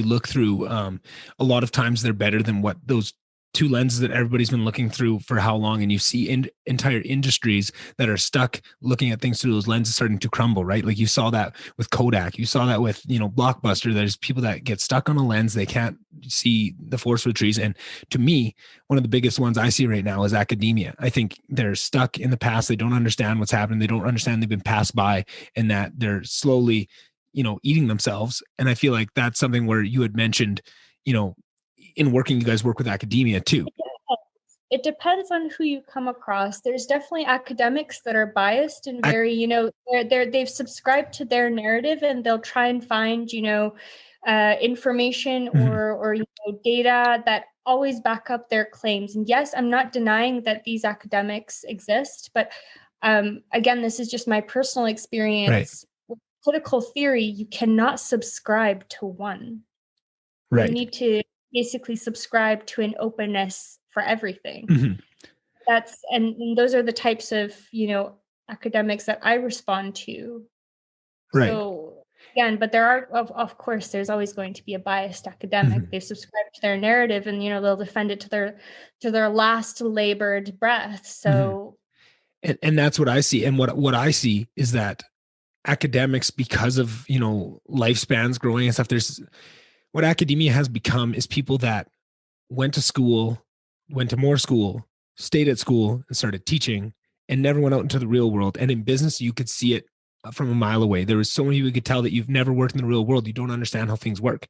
look through, a lot of times they're better than what those two lenses that everybody's been looking through for how long. And you see entire industries that are stuck looking at things through those lenses starting to crumble, right? Like you saw that with Kodak, you saw that with Blockbuster. There's people that get stuck on a lens, they can't see the forest for the trees. And to me, one of the biggest ones I see right now is academia. I think they're stuck in the past. They don't understand what's happening. They don't understand they've been passed by, and that they're slowly eating themselves. And I feel like that's something where you had mentioned, in working, you guys work with academia too. It depends on who you come across. There's definitely academics that are biased and very, they've subscribed to their narrative, and they'll try and find, information or data that always back up their claims. And yes, I'm not denying that these academics exist, but again, this is just my personal experience. Right. With political theory, you cannot subscribe to one. Right. You need to basically subscribe to an openness for everything. And those are the types of academics that I respond to. Right. So again, but there are of course there's always going to be a biased academic. They've subscribed to their narrative, and they'll defend it to their last labored breath. So and that's what I see. And what I see is that academics, because of lifespans growing and stuff, what academia has become is people that went to school, went to more school, stayed at school and started teaching, and never went out into the real world. And in business, you could see it from a mile away. There was so many people who could tell that you've never worked in the real world. You don't understand how things work.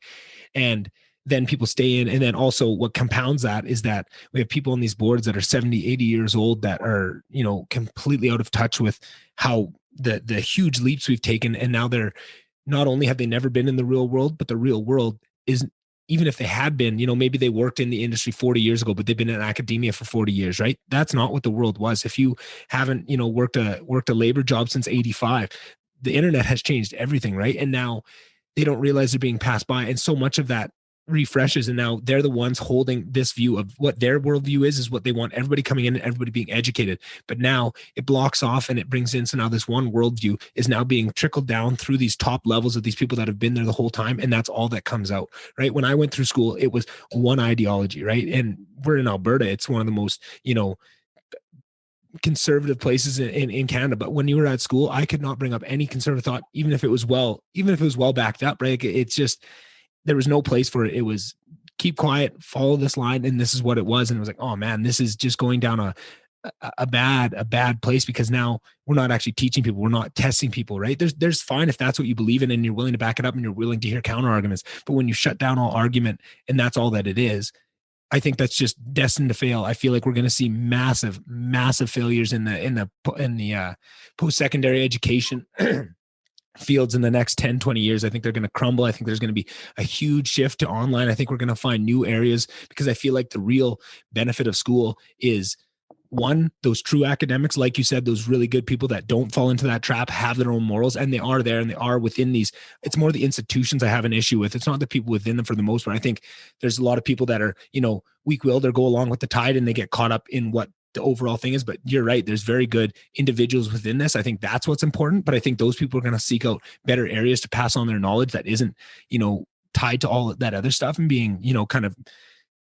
And then people stay in. And then also what compounds that is that we have people on these boards that are 70, 80 years old that are, completely out of touch with how the huge leaps we've taken. And now they're, not only have they never been in the real world, but the real world is, even if they had been, maybe they worked in the industry 40 years ago, but they've been in academia for 40 years, right? That's not what the world was. If you haven't, worked a labor job since 85, the internet has changed everything, right? And now they don't realize they're being passed by. And so much of that refreshes, and now they're the ones holding this view of what their worldview is what they want everybody coming in and everybody being educated. But now it blocks off and it brings in, so now this one worldview is now being trickled down through these top levels of these people that have been there the whole time, and that's all that comes out, right? When I went through school, it was one ideology, right? And we're in Alberta. It's one of the most, conservative places in Canada, but when you were at school, I could not bring up any conservative thought, even if it was well backed up, right? It's just, there was no place for it. It was keep quiet, follow this line. And this is what it was. And it was like, oh man, this is just going down a bad place, because now we're not actually teaching people. We're not testing people, right? There's fine if that's what you believe in and you're willing to back it up and you're willing to hear counter arguments. But when you shut down all argument and that's all that it is, I think that's just destined to fail. I feel like we're going to see massive failures in the post-secondary education fields in the next 10, 20 years. I think they're going to crumble. I think there's going to be a huge shift to online. I think we're going to find new areas, because I feel like the real benefit of school is, one, those true academics, like you said, those really good people that don't fall into that trap, have their own morals, and they are there and they are within these. It's more the institutions I have an issue with. It's not the people within them for the most part. I think there's a lot of people that are, weak-willed or go along with the tide and they get caught up in what the overall thing is. But you're right. There's very good individuals within this. I think that's what's important. But I think those people are going to seek out better areas to pass on their knowledge that isn't, tied to all that other stuff and being, kind of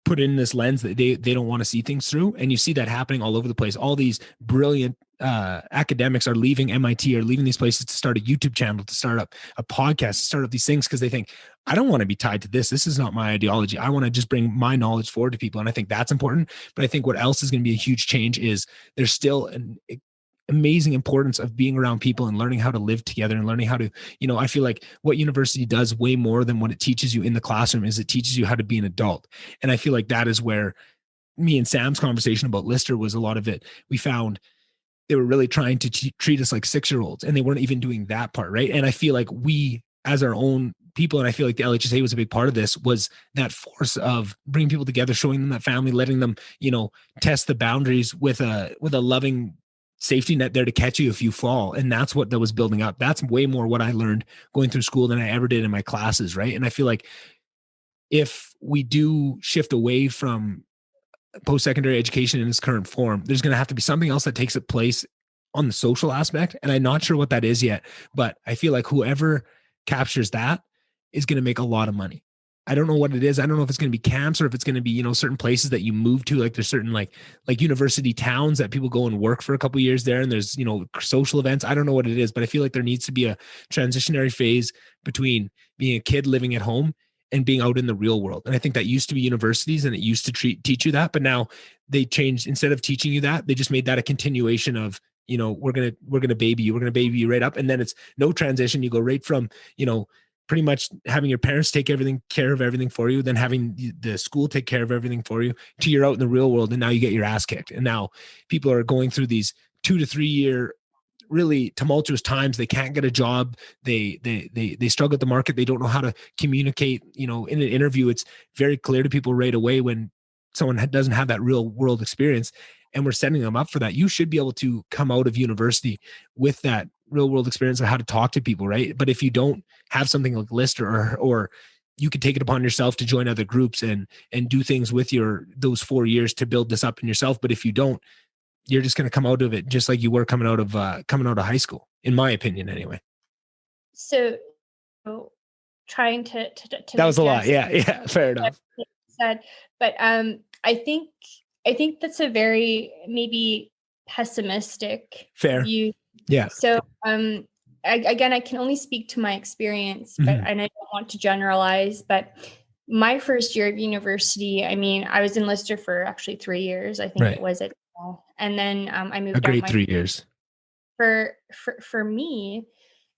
put in this lens that they don't want to see things through. And you see that happening all over the place. All these brilliant academics are leaving MIT, or leaving these places to start a YouTube channel, to start up a podcast, to start up these things, because they think, I don't want to be tied to this. This is not my ideology. I want to just bring my knowledge forward to people. And I think that's important. But I think what else is going to be a huge change is there's still an amazing importance of being around people and learning how to live together and learning how to, I feel like what university does way more than what it teaches you in the classroom is it teaches you how to be an adult. And I feel like that is where me and Sam's conversation about Lister was a lot of it. We found they were really trying to treat us like 6-year-olds, and they weren't even doing that part, right? And I feel like we, as our own people, and I feel like the LHSA was a big part of this, was that force of bringing people together, showing them that family, letting them, test the boundaries with a loving safety net there to catch you if you fall. And that's what that was building up. That's way more what I learned going through school than I ever did in my classes, right? And I feel like if we do shift away from post-secondary education in its current form, there's going to have to be something else that takes its place on the social aspect. And I'm not sure what that is yet, but I feel like whoever captures that is going to make a lot of money. I don't know what it is. I don't know if it's going to be camps or if it's going to be, certain places that you move to. Like there's certain like university towns that people go and work for a couple of years there. And there's, social events. I don't know what it is, but I feel like there needs to be a transitionary phase between being a kid living at home and being out in the real world. And I think that used to be universities, and it used to teach you that, but now they changed. Instead of teaching you that, they just made that a continuation of, we're going to baby you. We're going to baby you right up. And then it's no transition. You go right from, pretty much having your parents take care of everything for you, then having the school take care of everything for you, to you're out in the real world. And now you get your ass kicked. And now people are going through these 2 to 3 year, really tumultuous times. They can't get a job. They struggle at the market. They don't know how to communicate. In an interview, it's very clear to people right away when someone doesn't have that real world experience, and we're setting them up for that. You should be able to come out of university with that real world experience of how to talk to people, right? But if you don't have something like Lister, or you could take it upon yourself to join other groups and do things with those 4 years to build this up in yourself. But if you don't, you're just going to come out of it just like you were coming out of high school, in my opinion, anyway. So trying to that was a lot. Yeah. Fair enough. Said, but I think that's a very maybe pessimistic view. Yeah. So again, I can only speak to my experience, but and I don't want to generalize, but my first year of university, I mean, I was in Lister for actually 3 years. I think it was it. And then I moved a great 3 years. For me,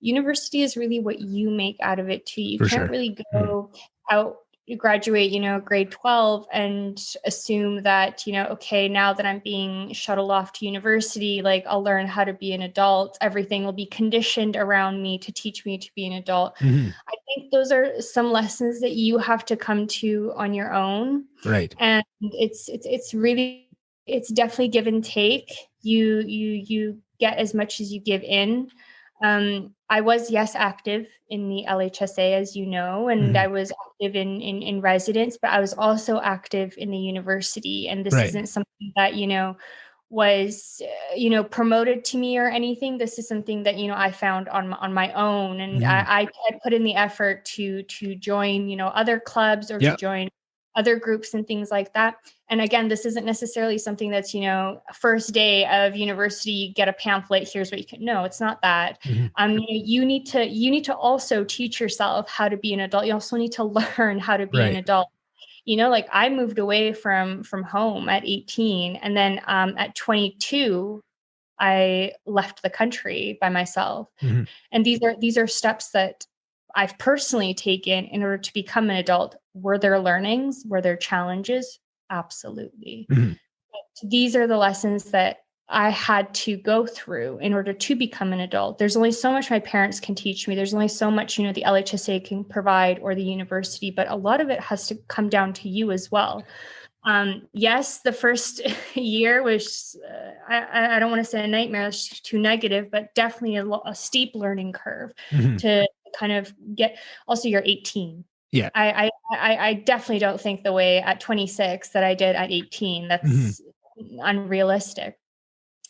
university is really what you make out of it too. You can't really go out, you graduate, grade 12 and assume that, okay, now that I'm being shuttled off to university, like I'll learn how to be an adult. Everything will be conditioned around me to teach me to be an adult. I think those are some lessons that you have to come to on your own. Right. And it's definitely give and take. You get as much as you give in. I was, active in the LHSA, as you know, and I was active in residence, but I was also active in the university. And this isn't something that, was, promoted to me or anything. This is something that, I found on my own. And I put in the effort to join, other clubs or to join other groups and things like that. And again, this isn't necessarily something that's, first day of university, you get a pamphlet, here's what you can. No, it's not that. You need to also teach yourself how to be an adult. You also need to learn how to be an adult. Like I moved away from home at 18, and then at 22, I left the country by myself. And these are steps that I've personally taken in order to become an adult. Were there learnings? Were there challenges? Absolutely. These are the lessons that I had to go through in order to become an adult. There's only so much my parents can teach me. There's only so much, the LHSA can provide, or the university, but a lot of it has to come down to you as well. Yes, the first year was, I don't want to say a nightmare, it's too negative, but definitely a steep learning curve to kind of get. Also, you're 18. Yeah. I definitely don't think the way at 26 that I did at 18. That's unrealistic.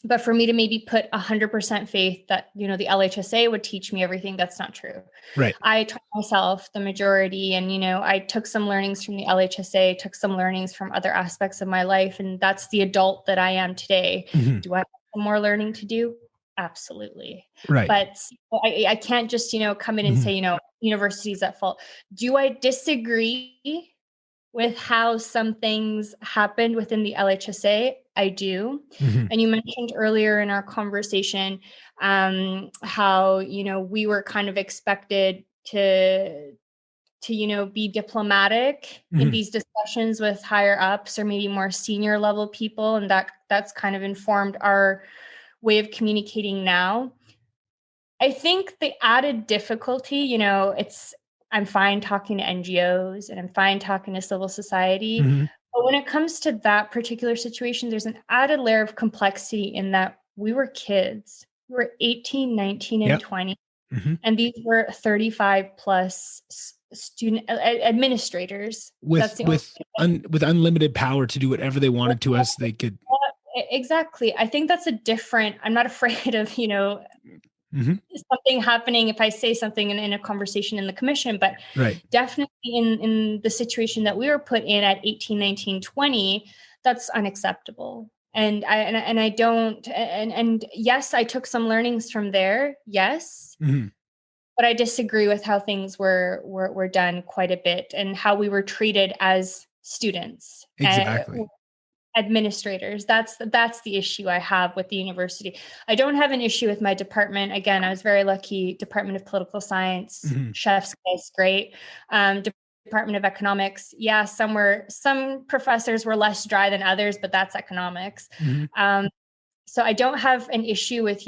But for me to maybe put 100% faith that, the LHSA would teach me everything, that's not true. Right. I taught myself the majority, and, I took some learnings from the LHSA, took some learnings from other aspects of my life. And that's the adult that I am today. Do I have some more learning to do? Absolutely. Right. But I can't just, come in and say, university's at fault. Do I disagree with how some things happened within the LHSA? I do. And you mentioned earlier in our conversation how, we were kind of expected to be diplomatic in these discussions with higher ups or maybe more senior level people. And that's kind of informed our way of communicating now. I think the added difficulty, I'm fine talking to NGOs and I'm fine talking to civil society. But when it comes to that particular situation, there's an added layer of complexity in that we were kids. We were 18, 19, and 20. And these were 35 plus student administrators. With unlimited power to do whatever they wanted to us. They could. Exactly. I think that's I'm not afraid of, something happening if I say something in a conversation in the commission, but definitely in the situation that we were put in at 18, 19, 20, that's unacceptable. And I don't, and yes, I took some learnings from there. Yes. But I disagree with how things were done quite a bit and how we were treated as students. Exactly. Administrators. That's the issue I have with the university. I don't have an issue with my department. Again, I was very lucky. Department of Political Science, chef's kiss, great. Department of Economics. Yeah, some professors were less dry than others, but that's economics. So I don't have an issue with,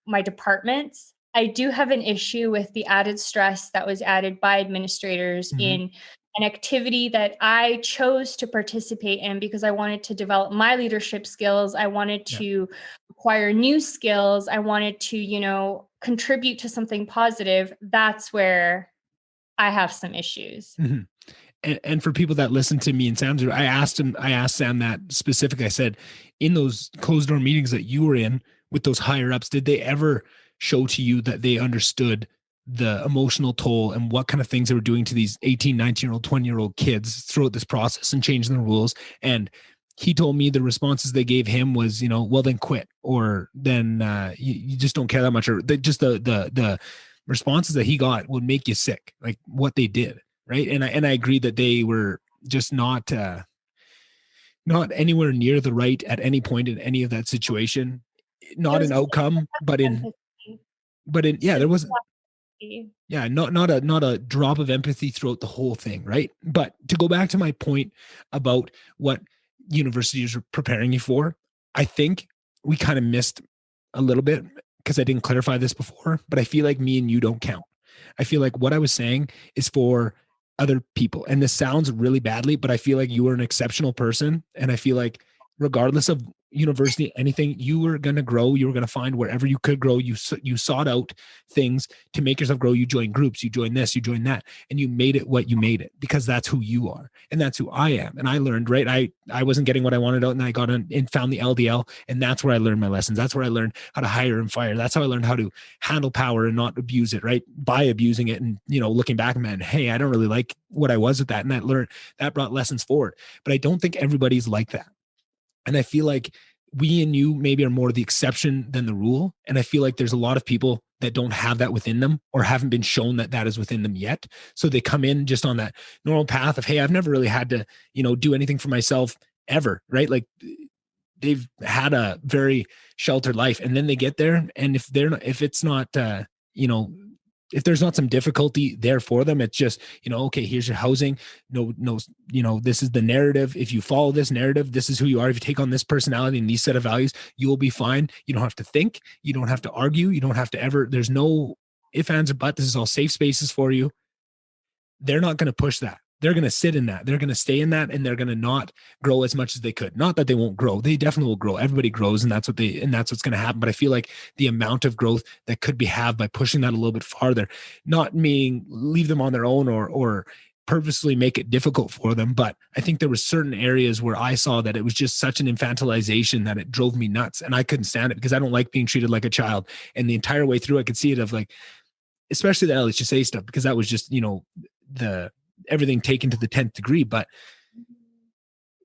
my departments. I do have an issue with the added stress that was added by administrators in an activity that I chose to participate in because I wanted to develop my leadership skills. I wanted to acquire new skills. I wanted to, contribute to something positive. That's where I have some issues. And for people that listen to me and Sam's, I asked Sam that specific. I said, in those closed door meetings that you were in with those higher ups, did they ever show to you that they understood the emotional toll and what kind of things they were doing to these 18, 19-year-old, 20-year-old kids throughout this process and changing the rules? And he told me the responses they gave him was, well, then quit, or then you just don't care that much, or the responses that he got would make you sick, like what they did. Right. And I agree that they were just not anywhere near the right at any point in any of that situation. Not an outcome, but there wasn't. Yeah, not a drop of empathy throughout the whole thing, right? But to go back to my point about what universities are preparing you for, I think we kind of missed a little bit because I didn't clarify this before, but I feel like me and you don't count. I feel like what I was saying is for other people. And this sounds really badly, but I feel like you are an exceptional person. And I feel like regardless of, university, anything, you were going to grow. You were going to find wherever you could grow. You sought out things to make yourself grow. You joined groups, you joined this, you joined that, and you made it what you made it, because that's who you are. And that's who I am. And I learned, right. I wasn't getting what I wanted out, and I got in and found the LDL. And that's where I learned my lessons. That's where I learned how to hire and fire. That's how I learned how to handle power and not abuse it, right. By abusing it. And, looking back, man, hey, I don't really like what I was with that. And that brought lessons forward. But I don't think everybody's like that. And I feel like we and you maybe are more the exception than the rule. And I feel like there's a lot of people that don't have that within them, or haven't been shown that that is within them yet. So they come in just on that normal path of, hey, I've never really had to, do anything for myself ever, right? Like they've had a very sheltered life, and then they get there. And if it's not, if there's not some difficulty there for them, it's just, okay, here's your housing. No, this is the narrative. If you follow this narrative, this is who you are. If you take on this personality and these set of values, you will be fine. You don't have to think. You don't have to argue. You don't have to ever, there's no if, ands, or but. This is all safe spaces for you. They're not going to push that. They're going to sit in that. They're going to stay in that, and they're going to not grow as much as they could. Not that they won't grow. They definitely will grow. Everybody grows, and that's what's going to happen. But I feel like the amount of growth that could be had by pushing that a little bit farther, not meaning leave them on their own or purposely make it difficult for them. But I think there were certain areas where I saw that it was just such an infantilization that it drove me nuts, and I couldn't stand it, because I don't like being treated like a child. And the entire way through, I could see it of like, especially the LHSA stuff, because that was just, the everything taken to the 10th degree. But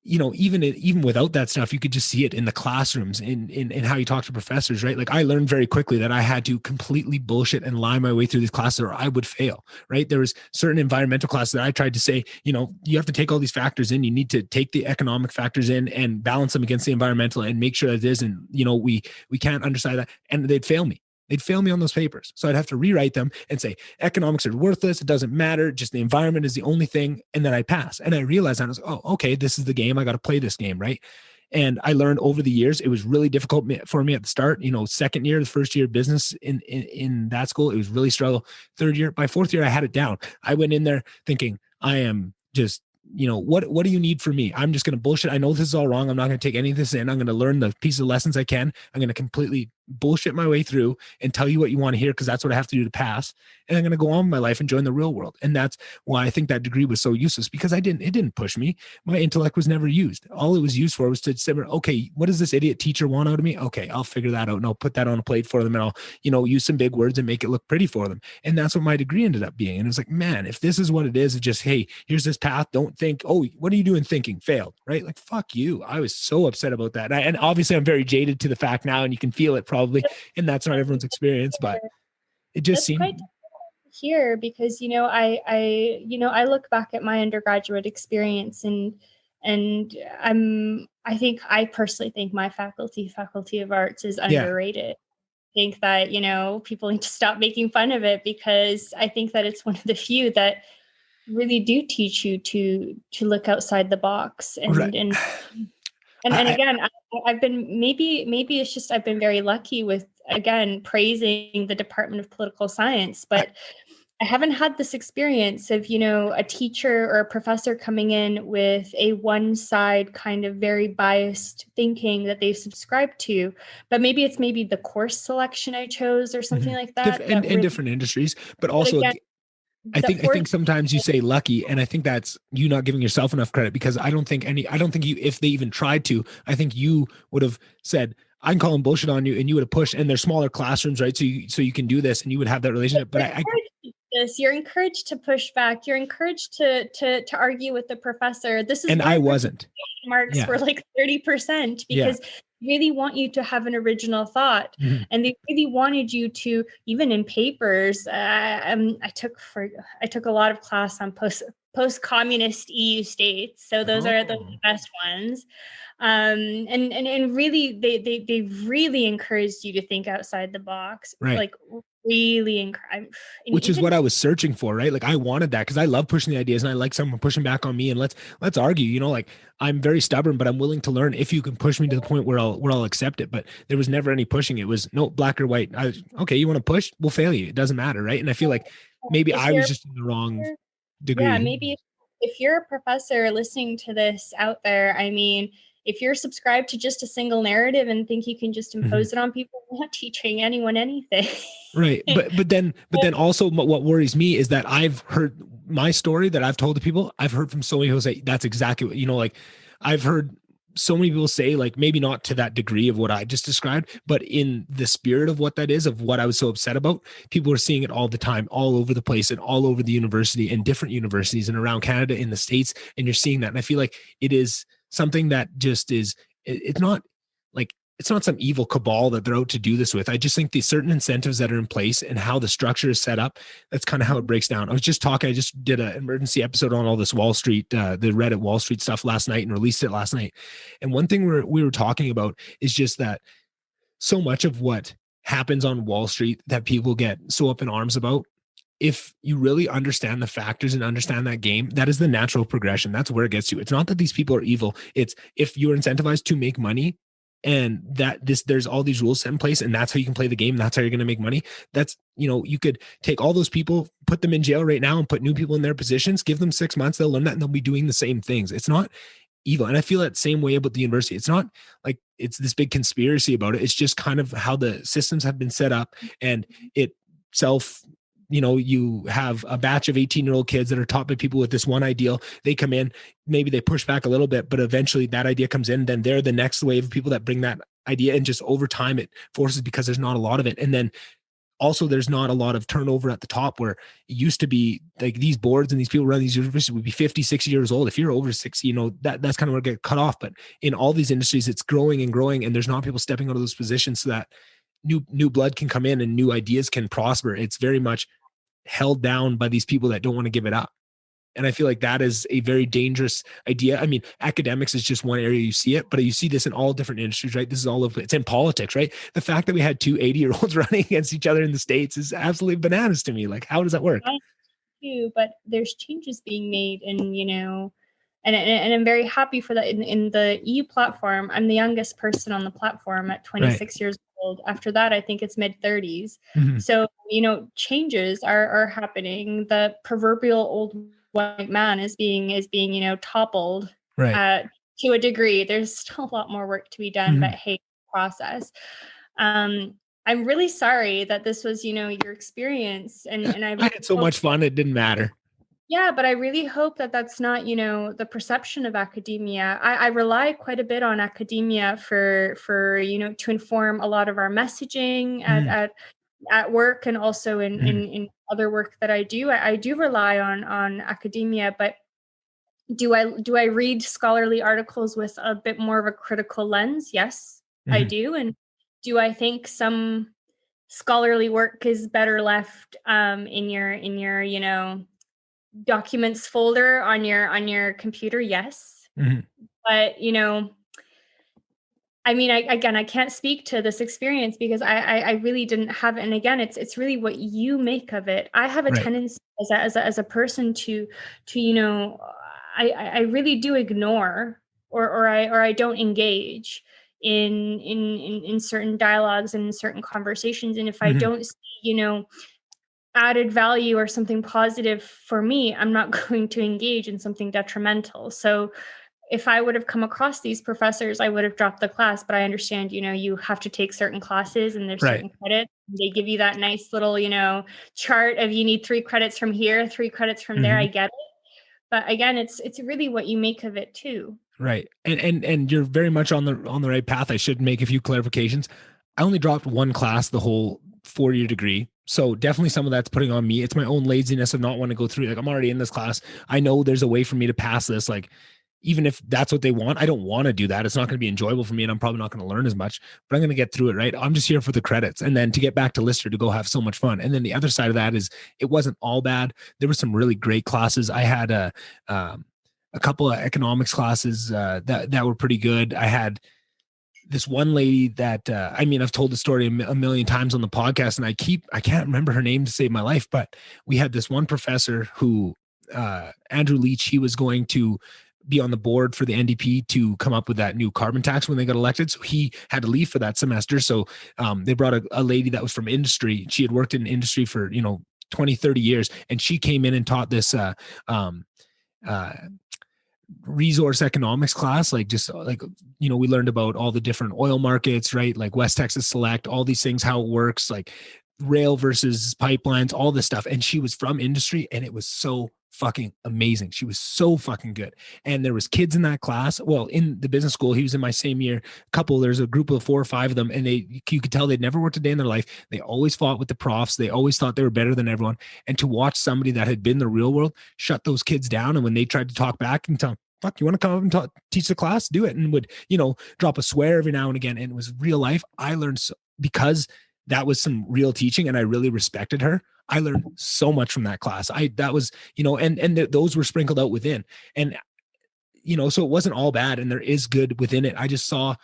even without that stuff, you could just see it in the classrooms, in how you talk to professors, right? Like I learned very quickly that I had to completely bullshit and lie my way through these classes, or I would fail, right? There was certain environmental classes that I tried to say, you have to take all these factors in. You need to take the economic factors in and balance them against the environmental and make sure that it is. And, we can't underside that. And they'd fail me. They'd fail me on those papers. So I'd have to rewrite them and say, economics are worthless. It doesn't matter. Just the environment is the only thing. And then I pass. And I realized I was, oh, okay, this is the game. I got to play this game, right? And I learned over the years, it was really difficult for me at the start, second year, the first year of business in that school, it was really struggle. Third year, by fourth year, I had it down. I went in there thinking, I am just, what do you need from me? I'm just going to bullshit. I know this is all wrong. I'm not going to take any of this in. I'm going to learn the piece of lessons I can. I'm going to completely bullshit my way through and tell you what you want to hear, because that's what I have to do to pass. And I'm going to go on with my life and join the real world. And that's why I think that degree was so useless, because it didn't push me. My intellect was never used. All it was used for was to say, okay, what does this idiot teacher want out of me? Okay, I'll figure that out, and I'll put that on a plate for them, and I'll, use some big words and make it look pretty for them. And that's what my degree ended up being. And it was like, man, if this is what it is, it's just, hey, here's this path. Don't think, oh, what are you doing thinking? Failed, right? Like, fuck you. I was so upset about that. And obviously I'm very jaded to the fact now, and you can feel it probably. And that's not everyone's experience, but it just seemed quite here, because I look back at my undergraduate experience, and I think I personally think my faculty of arts is underrated. I think that people need to stop making fun of it, because I think that it's one of the few that really do teach you to look outside the box, and right. And again, I've been maybe it's just I've been very lucky with, again, praising the Department of Political Science, but I haven't had this experience of, a teacher or a professor coming in with a one side kind of very biased thinking that they subscribe to. But maybe it's the course selection I chose or something like that. In different industries, but also again, I think sometimes you say lucky, and I think that's you not giving yourself enough credit, because I don't think you, if they even tried to, I think you would have said, I'm calling bullshit on you, and you would have pushed, and they're smaller classrooms, right? So you can do this, and you would have that relationship. But you're encouraged to push back. You're encouraged to argue with the professor. This is, and I wasn't. Marks were like 30%, because really want you to have an original thought. Mm-hmm. And they really wanted you to, even in papers, I took a lot of class on post-communist EU states. So those are the best ones. And really, they really encouraged you to think outside the box, right? Like really which is what I was searching for, right? Like I wanted that, because I love pushing the ideas, and I like someone pushing back on me, and let's argue, like I'm very stubborn, but I'm willing to learn if you can push me to the point where I'll accept it. But there was never any pushing. It was no black or white. Okay, you want to push? We'll fail you. It doesn't matter, right? And I feel like maybe I was just in the wrong degree. Yeah, maybe if you're a professor listening to this out there, I mean, if you're subscribed to just a single narrative and think you can just impose it on people, you're not teaching anyone anything. Right. But then also what worries me is that I've heard my story that I've told to people. I've heard from so many people say that's exactly what, like I've heard so many people say, like, maybe not to that degree of what I just described, but in the spirit of what that is, of what I was so upset about, people are seeing it all the time, all over the place and all over the university and different universities and around Canada, in the States. And you're seeing that. And I feel like it is something that just is, it's not like, it's not some evil cabal that they're out to do this with. I just think the certain incentives that are in place and how the structure is set up, that's kind of how it breaks down. I just did an emergency episode on all this Wall Street, the Reddit Wall Street stuff last night, and released it last night. And one thing we were talking about is just that so much of what happens on Wall Street that people get so up in arms about, if you really understand the factors and understand that game, that is the natural progression. That's where it gets you. It's not that these people are evil. It's if you're incentivized to make money, and there's all these rules set in place, and that's how you can play the game. That's how you're going to make money. That's, you could take all those people, put them in jail right now and put new people in their positions, give them 6 months, they'll learn that and they'll be doing the same things. It's not evil. And I feel that same way about the university. It's not like it's this big conspiracy about it. It's just kind of how the systems have been set up, and you have a batch of 18-year-old kids that are taught by people with this one ideal. They come in, maybe they push back a little bit, but eventually that idea comes in. Then they're the next wave of people that bring that idea, and just over time it forces, because there's not a lot of it. And then also there's not a lot of turnover at the top, where it used to be like these boards and these people running these universities would be 50, 60 years old. If you're over 60, that's kind of where it get cut off. But in all these industries, it's growing and growing, and there's not people stepping out of those positions so that new blood can come in and new ideas can prosper. It's very much held down by these people that don't want to give it up. And I feel like that is a very dangerous idea. I mean, academics is just one area you see it, but you see this in all different industries, right? This is all of it's in politics, right? The fact that we had two 80-year-olds running against each other in the States is absolutely bananas to me. Like, how does that work? I do, but there's changes being made, and and I'm very happy for that. In the EU platform, I'm the youngest person on the platform at 26 years old. After that, I think it's mid-30s. Mm-hmm. So, changes are happening. The proverbial old white man is being toppled to a degree. There's still a lot more work to be done, but hey, process. I'm really sorry that this was, your experience. And I had so much fun. It didn't matter. Yeah, but I really hope that that's not, the perception of academia. I rely quite a bit on academia for to inform a lot of our messaging at work, and also in other work that I do. I do rely on academia, but do I read scholarly articles with a bit more of a critical lens? Yes, I do. And do I think some scholarly work is better left in your documents folder on your computer? Yes. But I mean, I can't speak to this experience because I really didn't have it. And again, it's really what you make of it. I have a tendency as a person to I really do ignore or I don't engage in certain dialogues and in certain conversations. And if I don't see, added value or something positive for me, I'm not going to engage in something detrimental. So if I would have come across these professors, I would have dropped the class. But I understand, you have to take certain classes and there's certain credits. They give you that nice little, chart of you need 3 credits from here, 3 credits from there. I get it. But again, it's really what you make of it too. Right. And you're very much on the right path. I should make a few clarifications. I only dropped one class the whole 4-year degree. So definitely some of that's putting on me. It's my own laziness of not wanting to go through. Like, I'm already in this class. I know there's a way for me to pass this. Like, even if that's what they want, I don't want to do that. It's not going to be enjoyable for me, and I'm probably not going to learn as much, but I'm going to get through it, right? I'm just here for the credits, and then to get back to Lister to go have so much fun. And then the other side of that is it wasn't all bad. There were some really great classes. I had a couple of economics classes that were pretty good. I had this one lady that, I've told the story a million times on the podcast, and I can't remember her name to save my life, but we had this one professor who, Andrew Leach, he was going to be on the board for the NDP to come up with that new carbon tax when they got elected. So he had to leave for that semester. So they brought a lady that was from industry. She had worked in industry for, 20, 30 years. And she came in and taught this resource economics class, like just like, we learned about all the different oil markets, right? Like West Texas Select, all these things, how it works, like rail versus pipelines, all this stuff. And she was from industry, and it was so fucking amazing. She was so fucking good. And there was kids in that class. Well, in the business school, he was in my same year. There's a group of 4 or 5 of them, and you could tell they'd never worked a day in their life. They always fought with the profs. They always thought they were better than everyone. And to watch somebody that had been in the real world shut those kids down, and when they tried to talk back and tell them, fuck, you want to come up and teach the class? Do it. And would, drop a swear every now and again. And it was real life. I learned because that was some real teaching, and I really respected her. I learned so much from that class. That was, those were sprinkled out within. And, so it wasn't all bad, and there is good within it. I just saw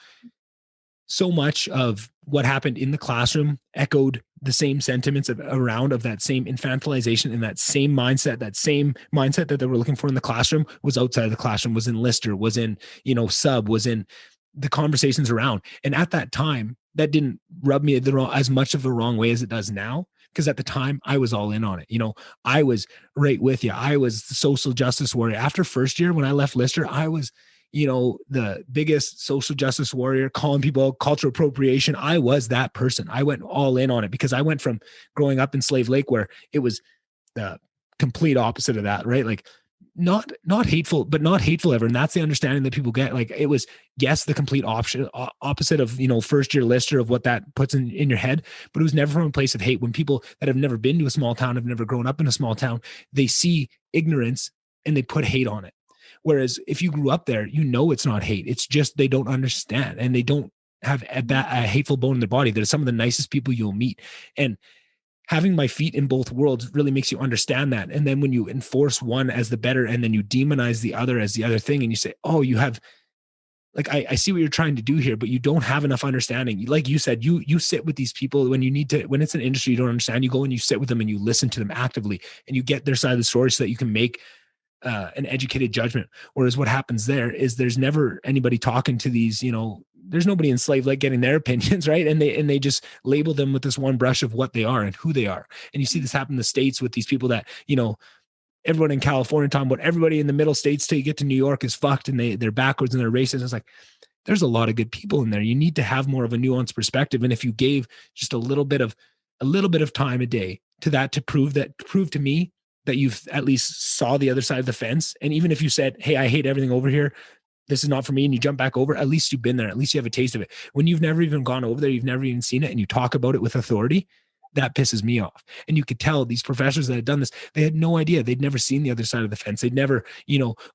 so much of what happened in the classroom echoed the same sentiments of that same infantilization and that same mindset that they were looking for in the classroom was outside of the classroom, was in Lister, was in, sub, was in the conversations around. And at that time, that didn't rub me as much of the wrong way as it does now. Because at the time I was all in on it. I was right with you. I was the social justice warrior. After first year, when I left Lister, I was, the biggest social justice warrior, calling people out, cultural appropriation. I was that person. I went all in on it because I went from growing up in Slave Lake, where it was the complete opposite of that, right? Like not hateful, but not hateful ever. And that's the understanding that people get. Like it was, yes, the complete opposite of, first year Lister, of what that puts in your head, but it was never from a place of hate. When people that have never been to a small town, have never grown up in a small town, they see ignorance and they put hate on it. Whereas if you grew up there, it's not hate. It's just they don't understand, and they don't have a hateful bone in their body. They're some of the nicest people you'll meet. And having my feet in both worlds really makes you understand that. And then when you enforce one as the better, and then you demonize the other as the other thing, and you say, oh, you have, like, I see what you're trying to do here, but you don't have enough understanding. Like you said, you sit with these people when it's an industry you don't understand, you go and you sit with them and you listen to them actively, and you get their side of the story so that you can make an educated judgment. Whereas what happens there is there's never anybody talking to these, there's nobody in Slave Lake getting their opinions, right? And they just label them with this one brush of what they are and who they are. And you see this happen in the States with these people that, everyone in California talking about everybody in the middle states till you get to New York is fucked, and they're backwards and they're racist. It's like, there's a lot of good people in there. You need to have more of a nuanced perspective. And if you gave just a little bit of time a day to that, to prove to me that you've at least saw the other side of the fence. And even if you said, hey, I hate everything over here, this is not for me, and you jump back over, at least you've been there. At least you have a taste of it. When you've never even gone over there, you've never even seen it, and you talk about it with authority, that pisses me off. And you could tell these professors that had done this, they had no idea. They'd never seen the other side of the fence. They'd never,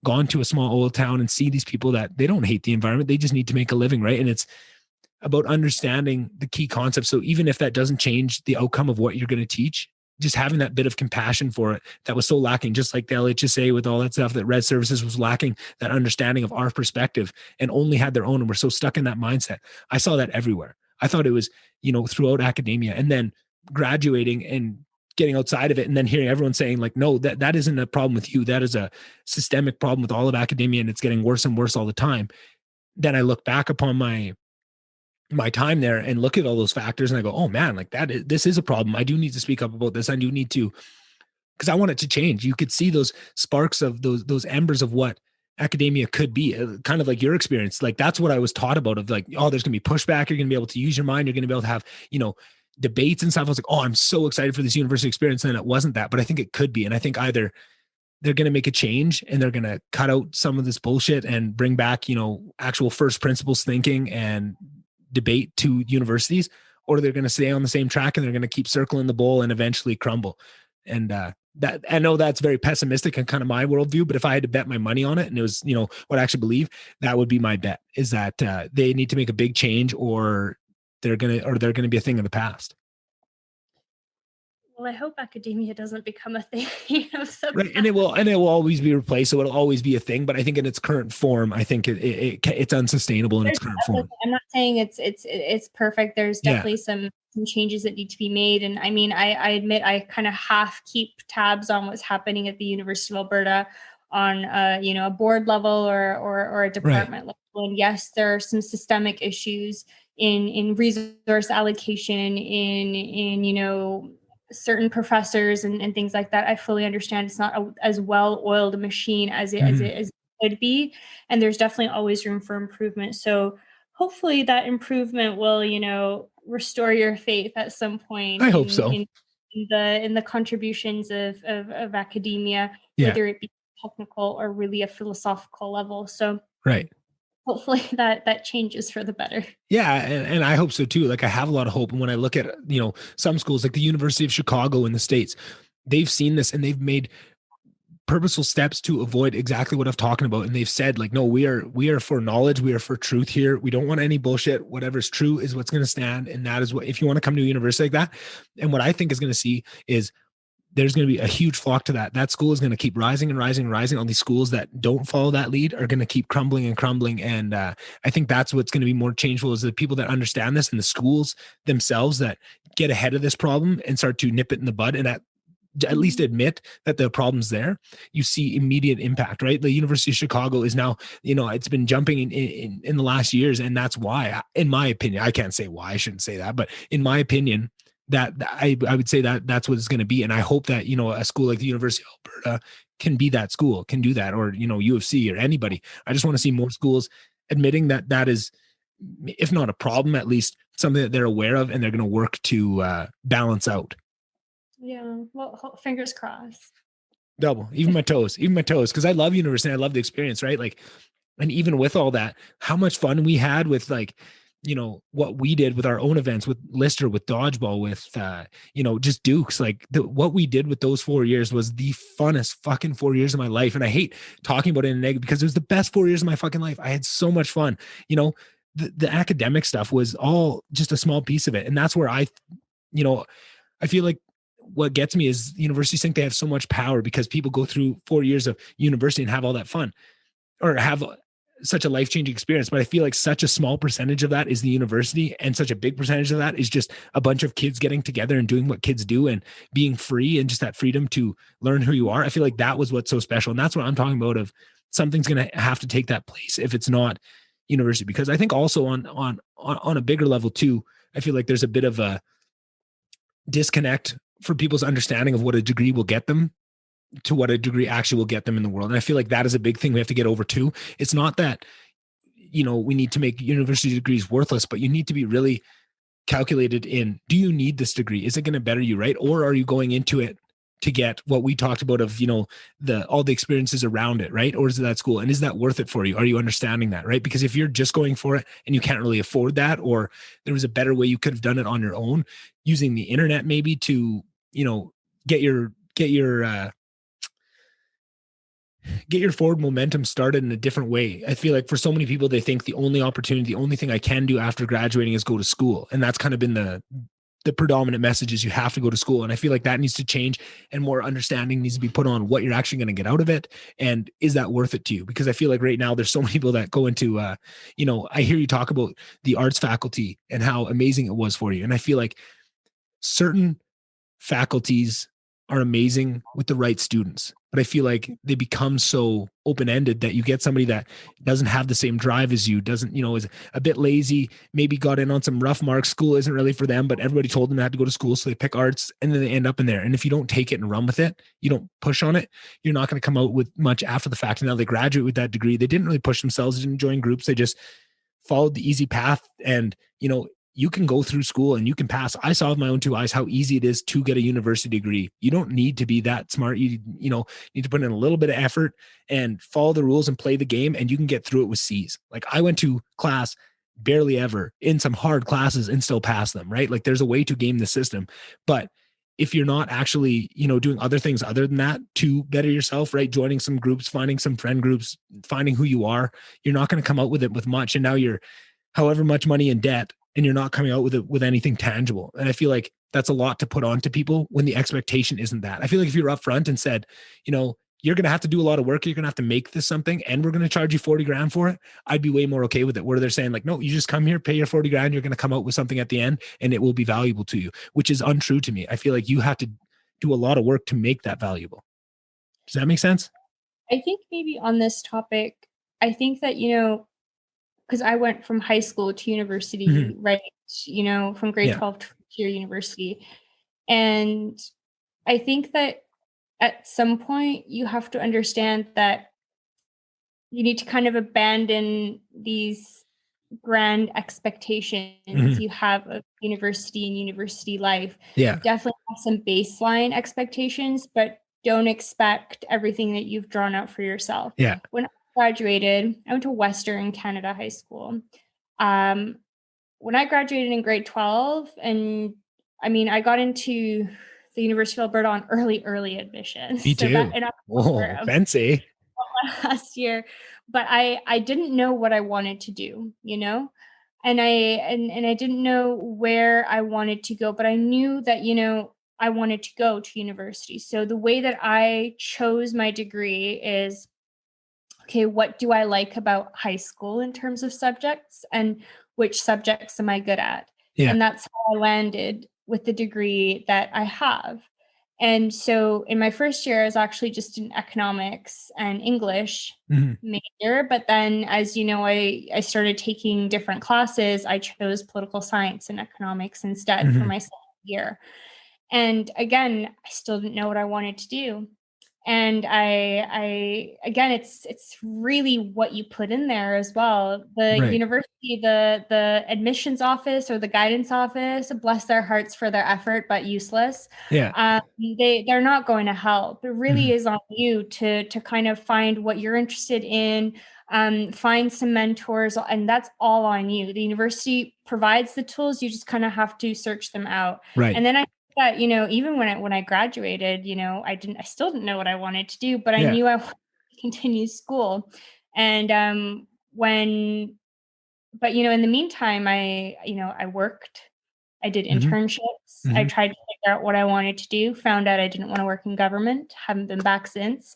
gone to a small old town and see these people that they don't hate the environment. They just need to make a living, right? And it's about understanding the key concepts. So even if that doesn't change the outcome of what you're going to teach, just having that bit of compassion for it that was so lacking, just like the LHSA with all that stuff that Red Services was lacking, that understanding of our perspective, and only had their own, and we're so stuck in that mindset. I saw that everywhere. I thought it was, throughout academia, and then graduating and getting outside of it, and then hearing everyone saying like, no, that isn't a problem with you. That is a systemic problem with all of academia, and it's getting worse and worse all the time. Then I look back upon my time there and look at all those factors, and I go, oh man, like this is a problem. I do need to speak up about this. I do need to, because I want it to change. You could see those sparks of those embers of what academia could be, kind of like your experience. Like that's what I was taught about, of like, oh, there's going to be pushback. You're going to be able to use your mind. You're going to be able to have, debates and stuff. I was like, oh, I'm so excited for this university experience. And it wasn't that, but I think it could be. And I think either they're going to make a change and they're going to cut out some of this bullshit and bring back, actual first principles thinking and debate to universities, or they're going to stay on the same track and they're going to keep circling the bowl and eventually crumble. And that, I know that's very pessimistic and kind of my worldview, but if I had to bet my money on it, and it was, what I actually believe, that would be my bet, is that they need to make a big change, or they're going to be a thing of the past. Well, I hope academia doesn't become a thing. Right. And it will always be replaced. So it'll always be a thing. But I think in its current form, I think it's unsustainable in its current form. I'm not saying it's perfect. There's definitely some changes that need to be made. And I mean, I admit I kind of half keep tabs on what's happening at the University of Alberta on a board level or a department level. And yes, there are some systemic issues in resource allocation, in certain professors and things like that. I fully understand it's not as well-oiled a machine as it could be. And there's definitely always room for improvement. So hopefully that improvement will, restore your faith at some point I hope so. in the contributions of academia, Yeah. whether it be technical or really a philosophical level. So Right. hopefully that changes for the better. Yeah, and I hope so too. Like I have a lot of hope. And when I look at, some schools like the University of Chicago in the States, they've seen this and they've made purposeful steps to avoid exactly what I'm talking about. And they've said, like, no, we are for knowledge, we are for truth here. We don't want any bullshit. Whatever's true is what's going to stand. And that is what, if you want to come to a university like that, and what I think is going to see is there's going to be a huge flock to that. That school is going to keep rising and rising and rising. All these schools that don't follow that lead are going to keep crumbling and crumbling. And I think that's what's going to be more changeful is the people that understand this and the schools themselves that get ahead of this problem and start to nip it in the bud and at least admit that the problem's there. You see immediate impact, right? The University of Chicago is now, it's been jumping in the last years. And that's why, in my opinion, I can't say why, I shouldn't say that, but in my opinion, that I would say that that's what it's going to be. And I hope that, a school like the University of Alberta can be that school, can do that, or, U of C or anybody. I just want to see more schools admitting that that is, if not a problem, at least something that they're aware of and they're going to work to balance out. Yeah. Well, fingers crossed. Double, even my toes, because I love university. I love the experience, right? Like, and even with all that, how much fun we had with like, what we did with our own events with Lister, with dodgeball, with, just Dukes, like what we did with those 4 years was the funnest fucking 4 years of my life. And I hate talking about it in a negative because it was the best 4 years of my fucking life. I had so much fun, the academic stuff was all just a small piece of it. And that's where I feel like what gets me is universities think they have so much power because people go through 4 years of university and have all that fun or have such a life-changing experience. But I feel like such a small percentage of that is the university and such a big percentage of that is just a bunch of kids getting together and doing what kids do and being free and just that freedom to learn who you are. I feel like that was what's so special. And that's what I'm talking about of something's going to have to take that place if it's not university. Because I think also on a bigger level too, I feel like there's a bit of a disconnect for people's understanding of what a degree will get them to what a degree actually will get them in the world. And I feel like that is a big thing we have to get over too. It's not that, we need to make university degrees worthless, but you need to be really calculated in, do you need this degree? Is it going to better you, right? Or are you going into it to get what we talked about of, all the experiences around it, right? Or is it that school? And is that worth it for you? Are you understanding that, right? Because if you're just going for it and you can't really afford that, or there was a better way you could have done it on your own using the internet, maybe to, get your forward momentum started in a different way. I feel like for so many people, they think the only opportunity, the only thing I can do after graduating is go to school. And that's kind of been the predominant message is you have to go to school. And I feel like that needs to change and more understanding needs to be put on what you're actually going to get out of it. And is that worth it to you? Because I feel like right now there's so many people that go into, I hear you talk about the arts faculty and how amazing it was for you. And I feel like certain faculties are amazing with the right students, but I feel like they become so open-ended that you get somebody that doesn't have the same drive as you, doesn't, is a bit lazy, maybe got in on some rough marks. School isn't really for them, but everybody told them they had to go to school. So they pick arts and then they end up in there. And if you don't take it and run with it, you don't push on it, you're not going to come out with much after the fact. And now they graduate with that degree. They didn't really push themselves. They didn't join groups. They just followed the easy path. And, you can go through school and you can pass. I saw with my own two eyes how easy it is to get a university degree. You don't need to be that smart. You need to put in a little bit of effort and follow the rules and play the game, and you can get through it with C's. Like I went to class barely ever in some hard classes and still pass them, right? Like there's a way to game the system. But if you're not actually, doing other things other than that to better yourself, right? Joining some groups, finding some friend groups, finding who you are, you're not going to come out with it with much. And now you're however much money in debt, and you're not coming out with it with anything tangible. And I feel like that's a lot to put on to people when the expectation isn't that. I feel like if you're upfront and said, you're going to have to do a lot of work, you're going to have to make this something, and we're going to charge you 40 grand for it, I'd be way more okay with it. Where they're saying like, no, you just come here, pay your 40 grand, you're going to come out with something at the end and it will be valuable to you, which is untrue to me. I feel like you have to do a lot of work to make that valuable. Does that make sense? I think maybe on this topic, I think that, because I went from high school to university, right? From grade 12 to year university. And I think that at some point you have to understand that you need to kind of abandon these grand expectations you have of university and university life. Yeah. Definitely have some baseline expectations, but don't expect everything that you've drawn out for yourself. Yeah. When I graduated, I went to Western Canada High School. When I graduated in grade 12, and I mean, I got into the University of Alberta on early admission. Me so too. back in October Oh, fancy. last year, but I didn't know what I wanted to do, and I didn't know where I wanted to go, but I knew that, I wanted to go to university. So the way that I chose my degree is, okay, what do I like about high school in terms of subjects, and which subjects am I good at? Yeah. And that's how I landed with the degree that I have. And so in my first year, I was actually just in economics and English major. But then, as you know, I started taking different classes. I chose political science and economics instead for my second year. And again, I still didn't know what I wanted to do. And I again, it's really what you put in there as well. The university, the admissions office or the guidance office, bless their hearts for their effort, but useless. Yeah. They're not going to help. It really is on you to kind of find what you're interested in, find some mentors, and that's all on you. The university provides the tools, you just kind of have to search them out. Right. And then I that, even when I graduated, I still didn't know what I wanted to do, but I knew I wanted to continue school. And in the meantime, I worked, I did internships. I tried to figure out what I wanted to do, found out I didn't want to work in government, haven't been back since.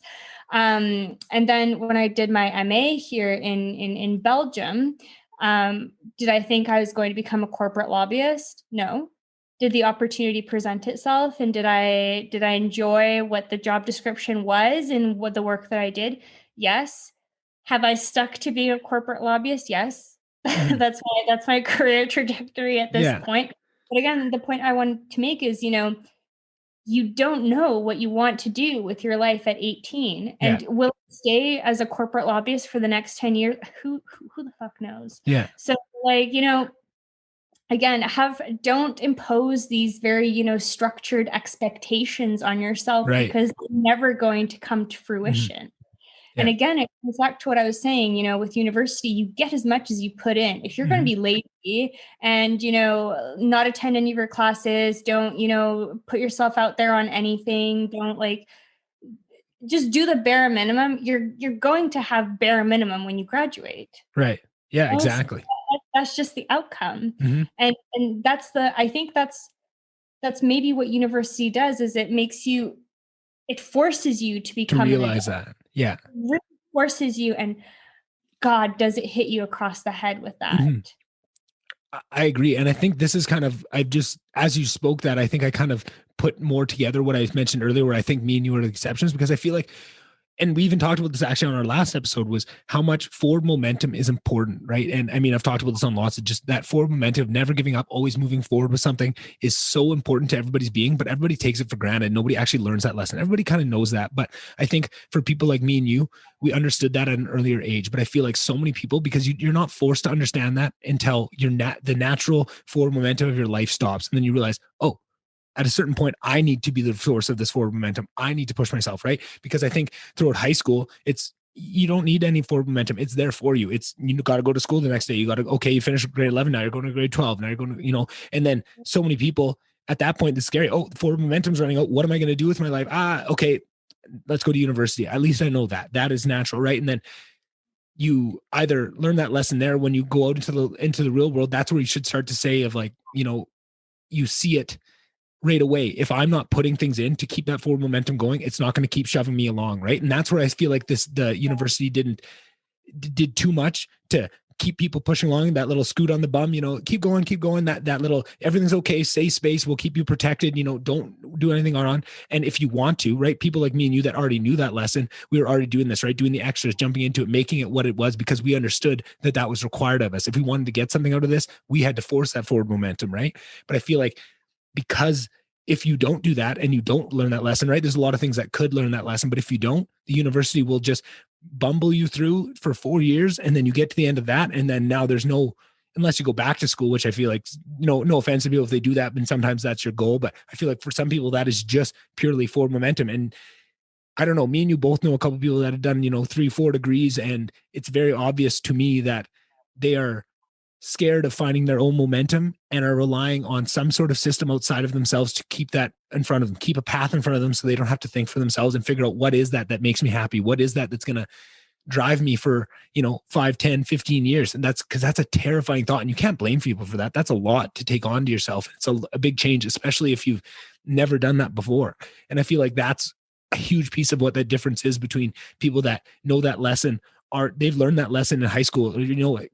And then when I did my MA here in Belgium, did I think I was going to become a corporate lobbyist? No. Did the opportunity present itself, and did I enjoy what the job description was and what the work that I did? Yes. Have I stuck to being a corporate lobbyist? Yes. That's my career trajectory at this point. But again, the point I want to make is, you don't know what you want to do with your life at 18, and will stay as a corporate lobbyist for the next 10 years. Who the fuck knows? Yeah. So again, don't impose these very, structured expectations on yourself, because they're never going to come to fruition. And again, it comes back to what I was saying, with university, you get as much as you put in. If you're going to be lazy and, not attend any of your classes, don't, put yourself out there on anything, don't just do the bare minimum, you're going to have bare minimum when you graduate. Right. Yeah, exactly. That's just the outcome. And I think that's maybe what university does, is it forces you to become, to realize that. Yeah. It really forces you, and God, does it hit you across the head with that. I agree. And I think this is as you spoke that, I think I kind of put more together what I mentioned earlier, where I think me and you are the exceptions, because I feel like, and we even talked about this actually on our last episode, was how much forward momentum is important, right? And I mean, I've talked about this on lots of just that forward momentum, never giving up, always moving forward with something is so important to everybody's being, but everybody takes it for granted. Nobody actually learns that lesson. Everybody kind of knows that. But I think for people like me and you, we understood that at an earlier age. But I feel like so many people, because you're not forced to understand that until the natural forward momentum of your life stops. And then you realize, oh, at a certain point, I need to be the source of this forward momentum. I need to push myself, right? Because I think throughout high school, you don't need any forward momentum. It's there for you. You got to go to school the next day. You finish grade 11. Now you're going to grade 12. Now you're going to, and then so many people at that point, it's scary. Oh, forward momentum's running out. What am I going to do with my life? Okay, let's go to university. At least I know that is natural, right? And then you either learn that lesson there. When you go out into the real world, that's where you should start to say you see it right away. If I'm not putting things in to keep that forward momentum going, it's not going to keep shoving me along, right? And that's where I feel like the university did too much to keep people pushing along, that little scoot on the bum, keep going, that little, everything's okay, safe space, we'll keep you protected, don't do anything on. And if you want to, right, people like me and you that already knew that lesson, we were already doing this, right, doing the extras, jumping into it, making it what it was, because we understood that was required of us. If we wanted to get something out of this, we had to force that forward momentum, right? But I feel like, because if you don't do that and you don't learn that lesson, right, there's a lot of things that could learn that lesson, but if you don't, the university will just bumble you through for 4 years, and then you get to the end of that, and then now there's no, unless you go back to school, which I feel like, no offense to people if they do that, and sometimes that's your goal, but I feel like for some people that is just purely for momentum. And I don't know, me and you both know a couple of people that have done, 3-4 degrees, and it's very obvious to me that they are scared of finding their own momentum and are relying on some sort of system outside of themselves to keep that in front of them, keep a path in front of them, so they don't have to think for themselves and figure out what is that makes me happy. What is that's going to drive me for, 5, 10, 15 years. And that's because that's a terrifying thought. And you can't blame people for that. That's a lot to take on to yourself. It's a big change, especially if you've never done that before. And I feel like that's a huge piece of what the difference is between people that know that lesson, they've learned that lesson in high school.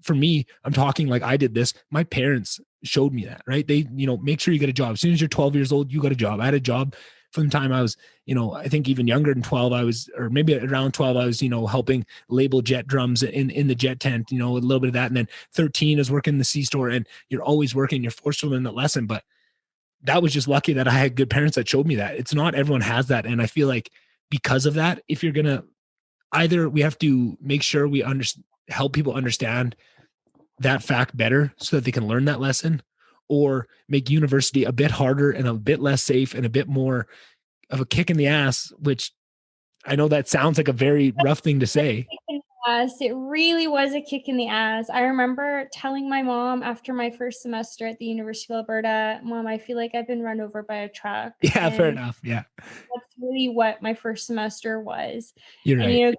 For me, I'm talking like I did this. My parents showed me that, right? They, make sure you get a job. As soon as you're 12 years old, you got a job. I had a job from the time I was, I think even younger than 12, or maybe around 12, I was, helping label jet drums in the jet tent, a little bit of that. And then 13 is working in the C-store, and you're always working, you're forced to learn that lesson. But that was just lucky that I had good parents that showed me that. It's not everyone has that. And I feel like because of that, if you're going to, either we have to make sure we help people understand that fact better so that they can learn that lesson, or make university a bit harder and a bit less safe and a bit more of a kick in the ass, which I know that sounds like a very rough thing to say. Yes, it really was a kick in the ass. I remember telling my mom after my first semester at the University of Alberta, Mom, I feel like I've been run over by a truck. Yeah, fair enough. Yeah. That's really what my first semester was. You're right. And,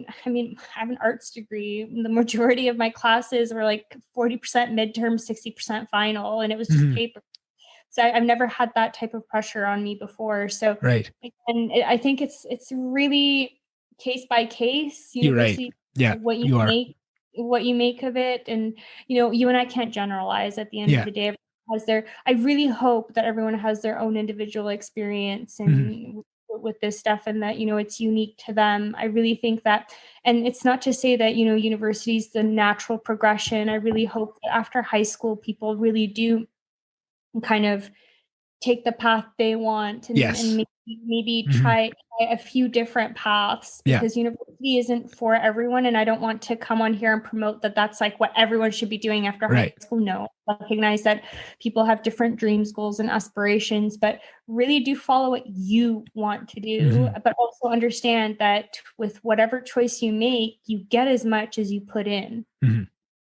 I have an arts degree. The majority of my classes were like 40% midterm, 60% final, and it was just paper. So I've never had that type of pressure on me before. So, right. And I think it's really case by case. You're right. Yeah, what you make of it, and you and I can't generalize at the end of the day. I really hope that everyone has their own individual experience and with this stuff, and that it's unique to them. I really think that, and it's not to say that university is the natural progression. I really hope that after high school, people really do kind of take the path they want, and maybe try a few different paths, because university isn't for everyone. And I don't want to come on here and promote that that's like what everyone should be doing after high school. No, recognize that people have different dreams, goals, and aspirations, but really do follow what you want to do. But also understand that with whatever choice you make, you get as much as you put in.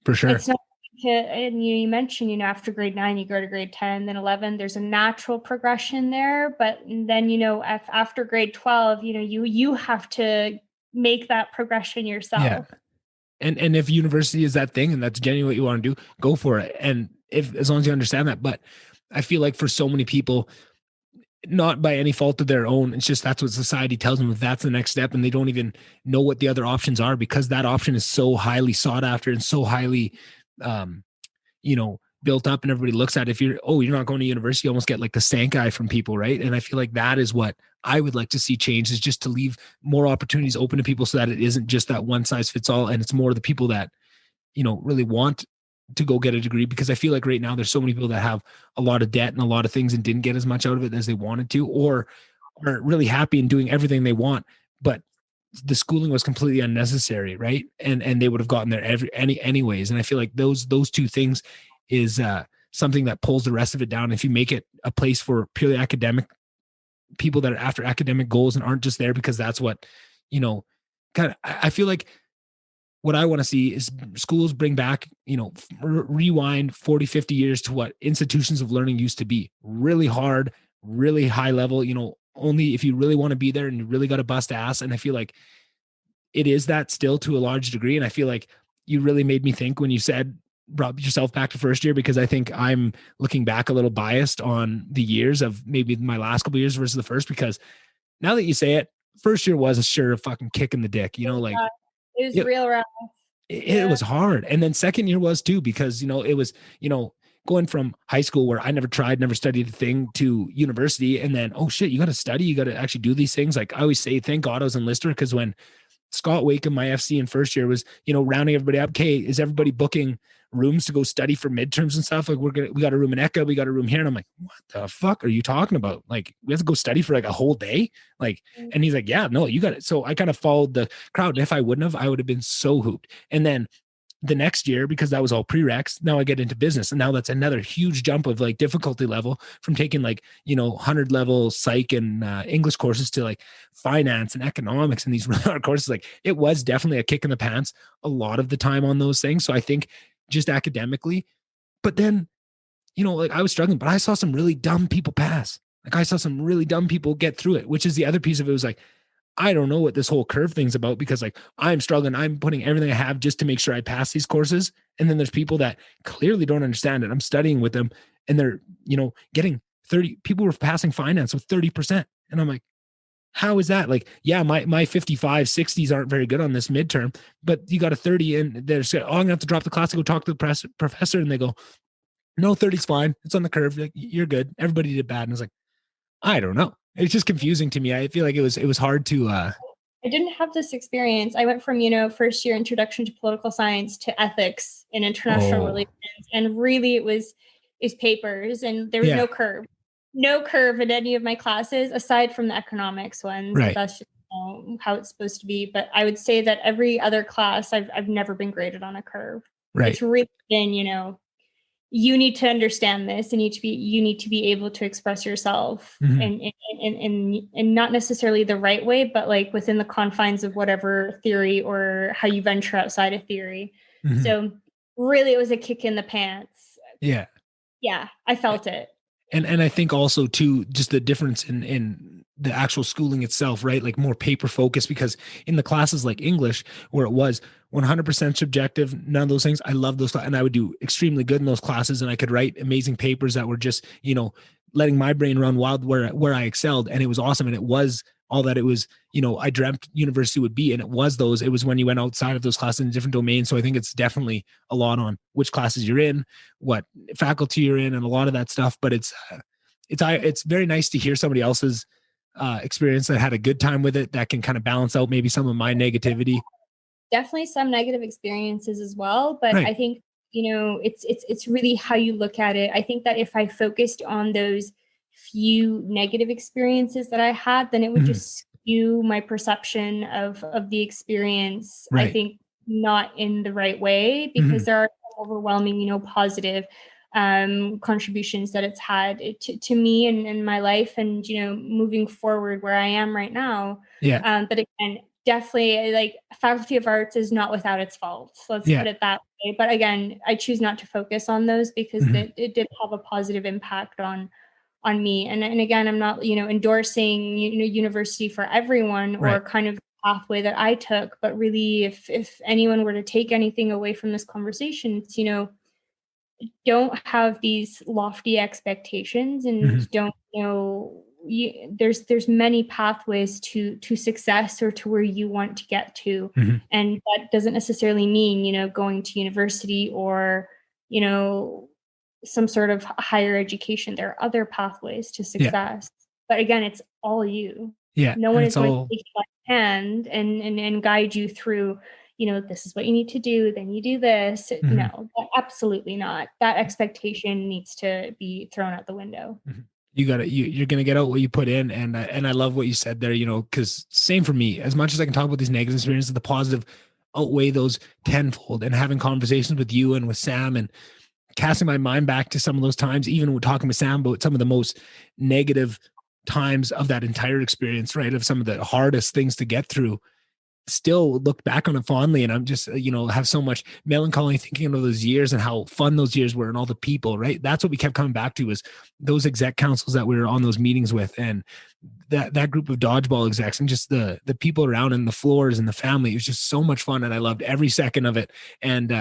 For sure. It's not. And you mentioned, after grade 9, you go to grade 10, then 11, there's a natural progression there. But then, after grade 12, you have to make that progression yourself. Yeah. And if university is that thing and that's genuinely what you want to do, go for it. And as long as you understand that. But I feel like for so many people, not by any fault of their own, it's just that's what society tells them, if that's the next step, and they don't even know what the other options are, because that option is so highly sought after and so highly built up, and everybody looks at it. If you're not going to university, you almost get like the stank eye from people, right? And I feel like that is what I would like to see change, is just to leave more opportunities open to people, so that it isn't just that one size fits all, and it's more the people that really want to go get a degree. Because I feel like right now there's so many people that have a lot of debt and a lot of things and didn't get as much out of it as they wanted to, or are really happy and doing everything they want, but the schooling was completely unnecessary, right? And they would have gotten there anyways. And I feel like those two things is something that pulls the rest of it down. If you make it a place for purely academic people that are after academic goals and aren't just there because that's what, I feel like what I want to see is schools bring back, rewind 40, 50 years to what institutions of learning used to be. Really hard, really high level, only if you really want to be there and you really got to bust ass. And I feel like it is that still to a large degree. And I feel like you really made me think when you brought yourself back to first year, because I think I'm looking back a little biased on the years of maybe my last couple of years versus the first, because now that you say it, first year was a fucking kick in the dick, it was real rough. It was hard. And then second year was too, because, it was, going from high school where I never studied a thing, to university. And then, oh shit, you got to study, you got to actually do these things. Like I always say, thank God I was enlisted, because when Scott Wakeham, my FC in first year, was, rounding everybody up. Okay, is everybody booking rooms to go study for midterms and stuff? Like, we got a room in ECA, we got a room here. And I'm like, what the fuck are you talking about? Like, we have to go study for like a whole day? Like, and he's like, yeah, no, you got it. So I kind of followed the crowd. And if I wouldn't have, I would have been so hooped. And then the next year, because that was all prereqs, now I get into business. And now that's another huge jump of like difficulty level from taking like, 100 level psych and English courses to like finance and economics and these hard courses. Like, it was definitely a kick in the pants a lot of the time on those things. So I think just academically, but then, like, I was struggling, but I saw some really dumb people pass. Like, I saw some really dumb people get through it, which is the other piece of it. Was like, I don't know what this whole curve thing's about, because like, I'm struggling. I'm putting everything I have just to make sure I pass these courses. And then there's people that clearly don't understand it. I'm studying with them and they're, getting 30, people were passing finance with 30%. And I'm like, how is that? Like, yeah, my 55, 60s aren't very good on this midterm, but you got a 30 and they're saying, oh, I'm gonna have to drop the class to go talk to the professor. And they go, no, 30's fine. It's on the curve. Like, you're good. Everybody did bad. And it's like, I don't know. It's just confusing to me. I feel like it was hard to I didn't have this experience. I went from, first year introduction to political science to ethics and international relations. And really it was papers, and there was no curve in any of my classes aside from the economics ones. Right. That's just how it's supposed to be. But I would say that every other class I've never been graded on a curve. Right. It's really been, you need to understand this, and you need to be able to express yourself and not necessarily the right way, but like within the confines of whatever theory or how you venture outside of theory. So really it was a kick in the pants. Yeah, I felt it. And I think also too, just the difference in the actual schooling itself, right? Like, more paper focused, because in the classes like English, where it was 100% subjective, none of those things, I love those. And I would do extremely good in those classes, and I could write amazing papers that were just, letting my brain run wild where I excelled. And it was awesome. And it was all that it was, I dreamt university would be. And it was when you went outside of those classes in different domains. So I think it's definitely a lot on which classes you're in, what faculty you're in, and a lot of that stuff. But it's very nice to hear somebody else's experience that had a good time with it, that can kind of balance out maybe some of my negativity. Definitely some negative experiences as well. But right. I think, it's really how you look at it. I think that if I focused on those few negative experiences that I had, then it would just skew my perception of the experience. Right. I think not in the right way, because there are overwhelming, positive contributions that it's had to me and in my life, and moving forward where I am right now. But again, definitely, like, Faculty of Arts is not without its faults. Let's put it that way. But again, I choose not to focus on those, because it did have a positive impact on me. And again, I'm not, endorsing, university for everyone, or kind of pathway that I took. But really, if anyone were to take anything away from this conversation, it's, don't have these lofty expectations, and don't, there's many pathways to success, or to where you want to get to. And that doesn't necessarily mean, going to university or, some sort of higher education. There are other pathways to success. But again, it's all you. No one is going to take your hand and guide you through, this is what you need to do, then you do this. No, absolutely not. That expectation needs to be thrown out the window. You got to, you're going to get out what you put in. And I love what you said there, because same for me. As much as I can talk about these negative experiences, the positive outweigh those tenfold. And having conversations with you and with Sam, and casting my mind back to some of those times, even with talking with Sam about some of the most negative times of that entire experience, right? Of some of the hardest things to get through, still look back on it fondly. And I'm just, have so much melancholy thinking of those years and how fun those years were, and all the people, right? That's what we kept coming back to, was those exec councils that we were on those meetings with, and that group of dodgeball execs, and just the people around, and the floors, and the family. It was just so much fun. And I loved every second of it. And,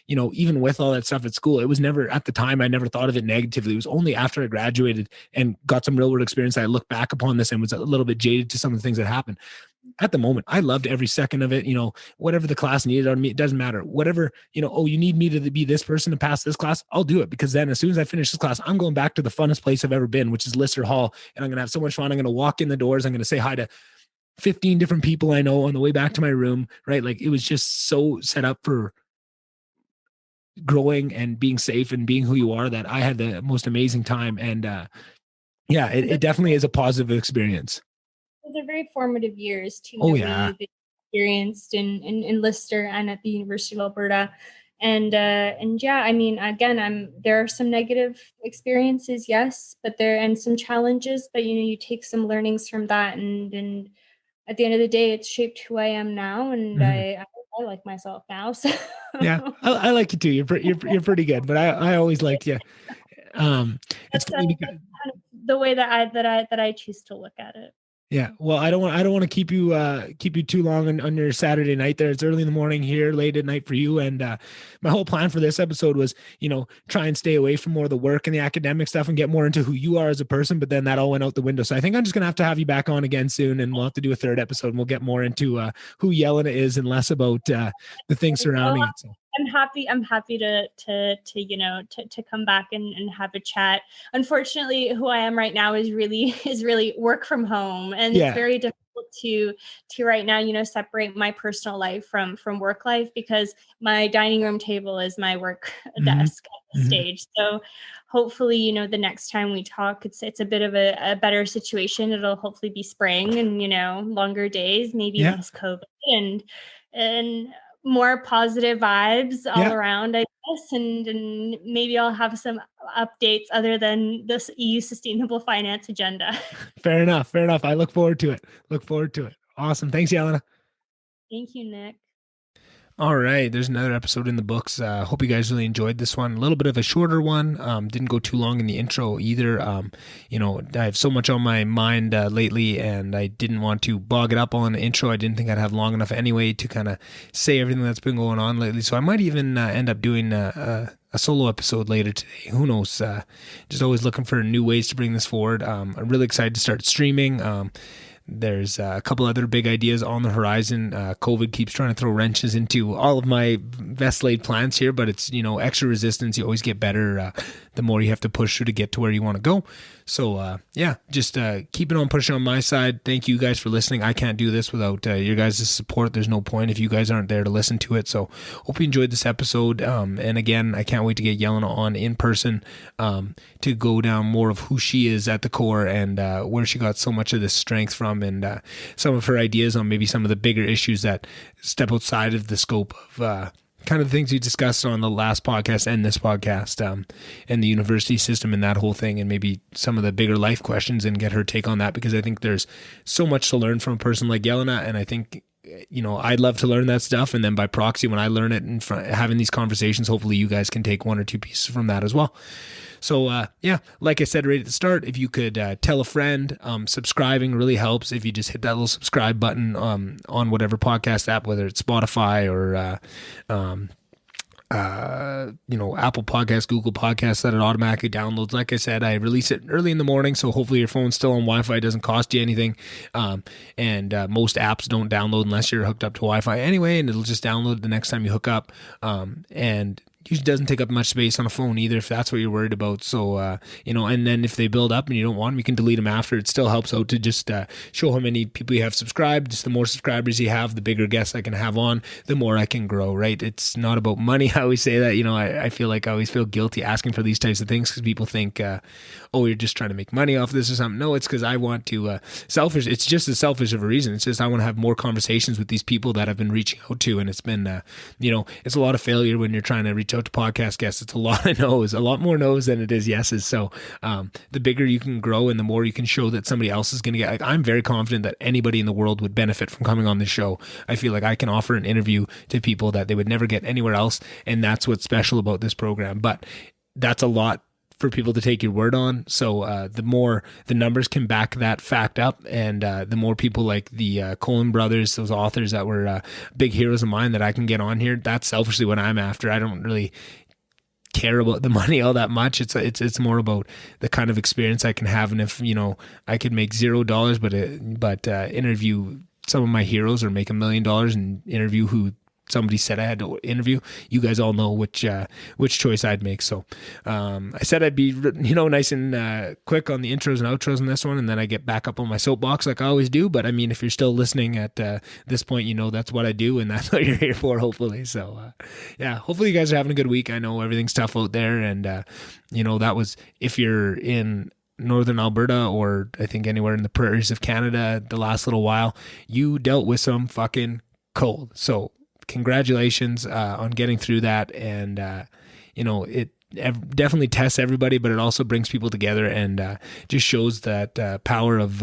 even with all that stuff at school, it was never, at the time, I never thought of it negatively. It was only after I graduated and got some real world experience that I look back upon this and was a little bit jaded to some of the things that happened. At the moment, I loved every second of it. Whatever the class needed on me, it doesn't matter. Whatever, you need me to be this person to pass this class, I'll do it. Because then as soon as I finish this class, I'm going back to the funnest place I've ever been, which is Lister Hall. And I'm going to have so much fun. I'm going to walk in the doors. I'm going to say hi to 15 different people I know on the way back to my room, right? Like it was just so set up for growing and being safe and being who you are that I had the most amazing time. And yeah, it definitely is a positive experience. They're very formative years too, Oh the way yeah. you've experienced in Lister and at the University of Alberta. And yeah, I mean, again, there are some negative experiences, yes, but and some challenges, but you take some learnings from that, and at the end of the day, it's shaped who I am now, and I like myself now. So Yeah, I like you too. You're pretty good, but I always liked you. It's that's, funny because that's kind of the way that I choose to look at it. yeah, well, I don't want to keep you too long on your Saturday night there. It's early in the morning here, late at night for you. And my whole plan for this episode was, try and stay away from more of the work and the academic stuff and get more into who you are as a person. But then that all went out the window. So I think I'm just gonna have to have you back on again soon, and we'll have to do a third episode. And we'll get more into who Jelena is and less about the things surrounding it. So. I'm happy to come back and have a chat. Unfortunately, who I am right now is really work from home, and it's very difficult to right now, separate my personal life from work life, because my dining room table is my work desk at the stage. So hopefully, the next time we talk, it's a bit of a better situation. It'll hopefully be spring and, longer days, maybe less COVID and more positive vibes all around, I guess. And maybe I'll have some updates other than this EU sustainable finance agenda. Fair enough. I look forward to it. Awesome. Thanks, Jelena. Thank you, Nick. All right, there's another episode in the books. Hope you guys really enjoyed this one. A little bit of a shorter one. Didn't go too long in the intro either. I have so much on my mind lately, and I didn't want to bog it up on the intro. I didn't think I'd have long enough anyway to kind of say everything that's been going on lately. So I might even end up doing a solo episode later today. Who knows? Just always looking for new ways to bring this forward. I'm really excited to start streaming. There's a couple other big ideas on the horizon. COVID keeps trying to throw wrenches into all of my best laid plans here, but it's, extra resistance. You always get better the more you have to push through to get to where you want to go. So, just keeping on pushing on my side. Thank you guys for listening. I can't do this without your guys' support. There's no point if you guys aren't there to listen to it. So hope you enjoyed this episode. And again, I can't wait to get Jelena on in person to go down more of who she is at the core and where she got so much of this strength from, and some of her ideas on maybe some of the bigger issues that step outside of the scope of kind of the things we discussed on the last podcast and this podcast, and the university system and that whole thing, and maybe some of the bigger life questions, and get her take on that, because I think there's so much to learn from a person like Jelena, and I think I'd love to learn that stuff, and then by proxy, when I learn it and having these conversations, hopefully you guys can take one or two pieces from that as well. So, like I said right at the start, if you could tell a friend, subscribing really helps. If you just hit that little subscribe button on whatever podcast app, whether it's Spotify or Apple Podcasts, Google Podcasts, that it automatically downloads. Like I said, I release it early in the morning, so hopefully your phone's still on Wi-Fi. It doesn't cost you anything. And most apps don't download unless you're hooked up to Wi-Fi anyway, and it'll just download the next time you hook up. And usually doesn't take up much space on a phone either, if that's what you're worried about. So, and then if they build up and you don't want them, you can delete them after. It still helps out to just show how many people you have subscribed. Just the more subscribers you have, the bigger guests I can have on, the more I can grow, right? It's not about money. I always say that, I feel like I always feel guilty asking for these types of things, because people think, oh, you're just trying to make money off this or something. No, it's because I want to, selfish. It's just as selfish of a reason. It's just I want to have more conversations with these people that I've been reaching out to. And it's been, it's a lot of failure when you're trying to reach out to podcast guests. It's a lot of no's, a lot more no's than it is yeses. So the bigger you can grow and the more you can show that somebody else is going to get, like, I'm very confident that anybody in the world would benefit from coming on this show. I feel like I can offer an interview to people that they would never get anywhere else. And that's what's special about this program. But that's a lot for people to take your word on. So the more the numbers can back that fact up, and the more people like the Coen brothers, those authors that were big heroes of mine, that I can get on here, that's selfishly what I'm after. I don't really care about the money all that much. It's more about the kind of experience I can have. And if I could make $0 but interview some of my heroes, or make $1 million and interview who somebody said I had to interview, you guys all know which choice I'd make. So I said I'd be, nice and quick on the intros and outros in this one, and then I get back up on my soapbox like I always do. But I mean, if you're still listening at this point, that's what I do, and that's what you're here for, hopefully. So hopefully you guys are having a good week. I know everything's tough out there, and that was, if you're in northern Alberta, or I think anywhere in the prairies of Canada the last little while, you dealt with some fucking cold. So congratulations on getting through that. And it definitely tests everybody, but it also brings people together, and just shows that power of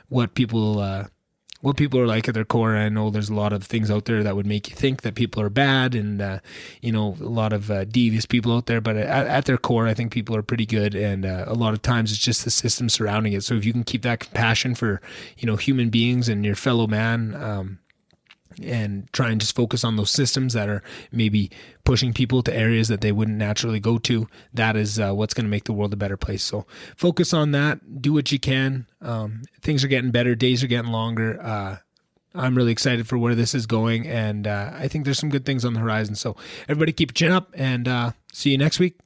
what people are like at their core. I know there's a lot of things out there that would make you think that people are bad, and a lot of devious people out there, but at their core, I think people are pretty good, and a lot of times it's just the system surrounding it. So if you can keep that compassion for human beings and your fellow man, and try and just focus on those systems that are maybe pushing people to areas that they wouldn't naturally go to, that is what's going to make the world a better place. So focus on that. Do what you can. Things are getting better. Days are getting longer. I'm really excited for where this is going, and I think there's some good things on the horizon. So everybody keep your chin up, and see you next week.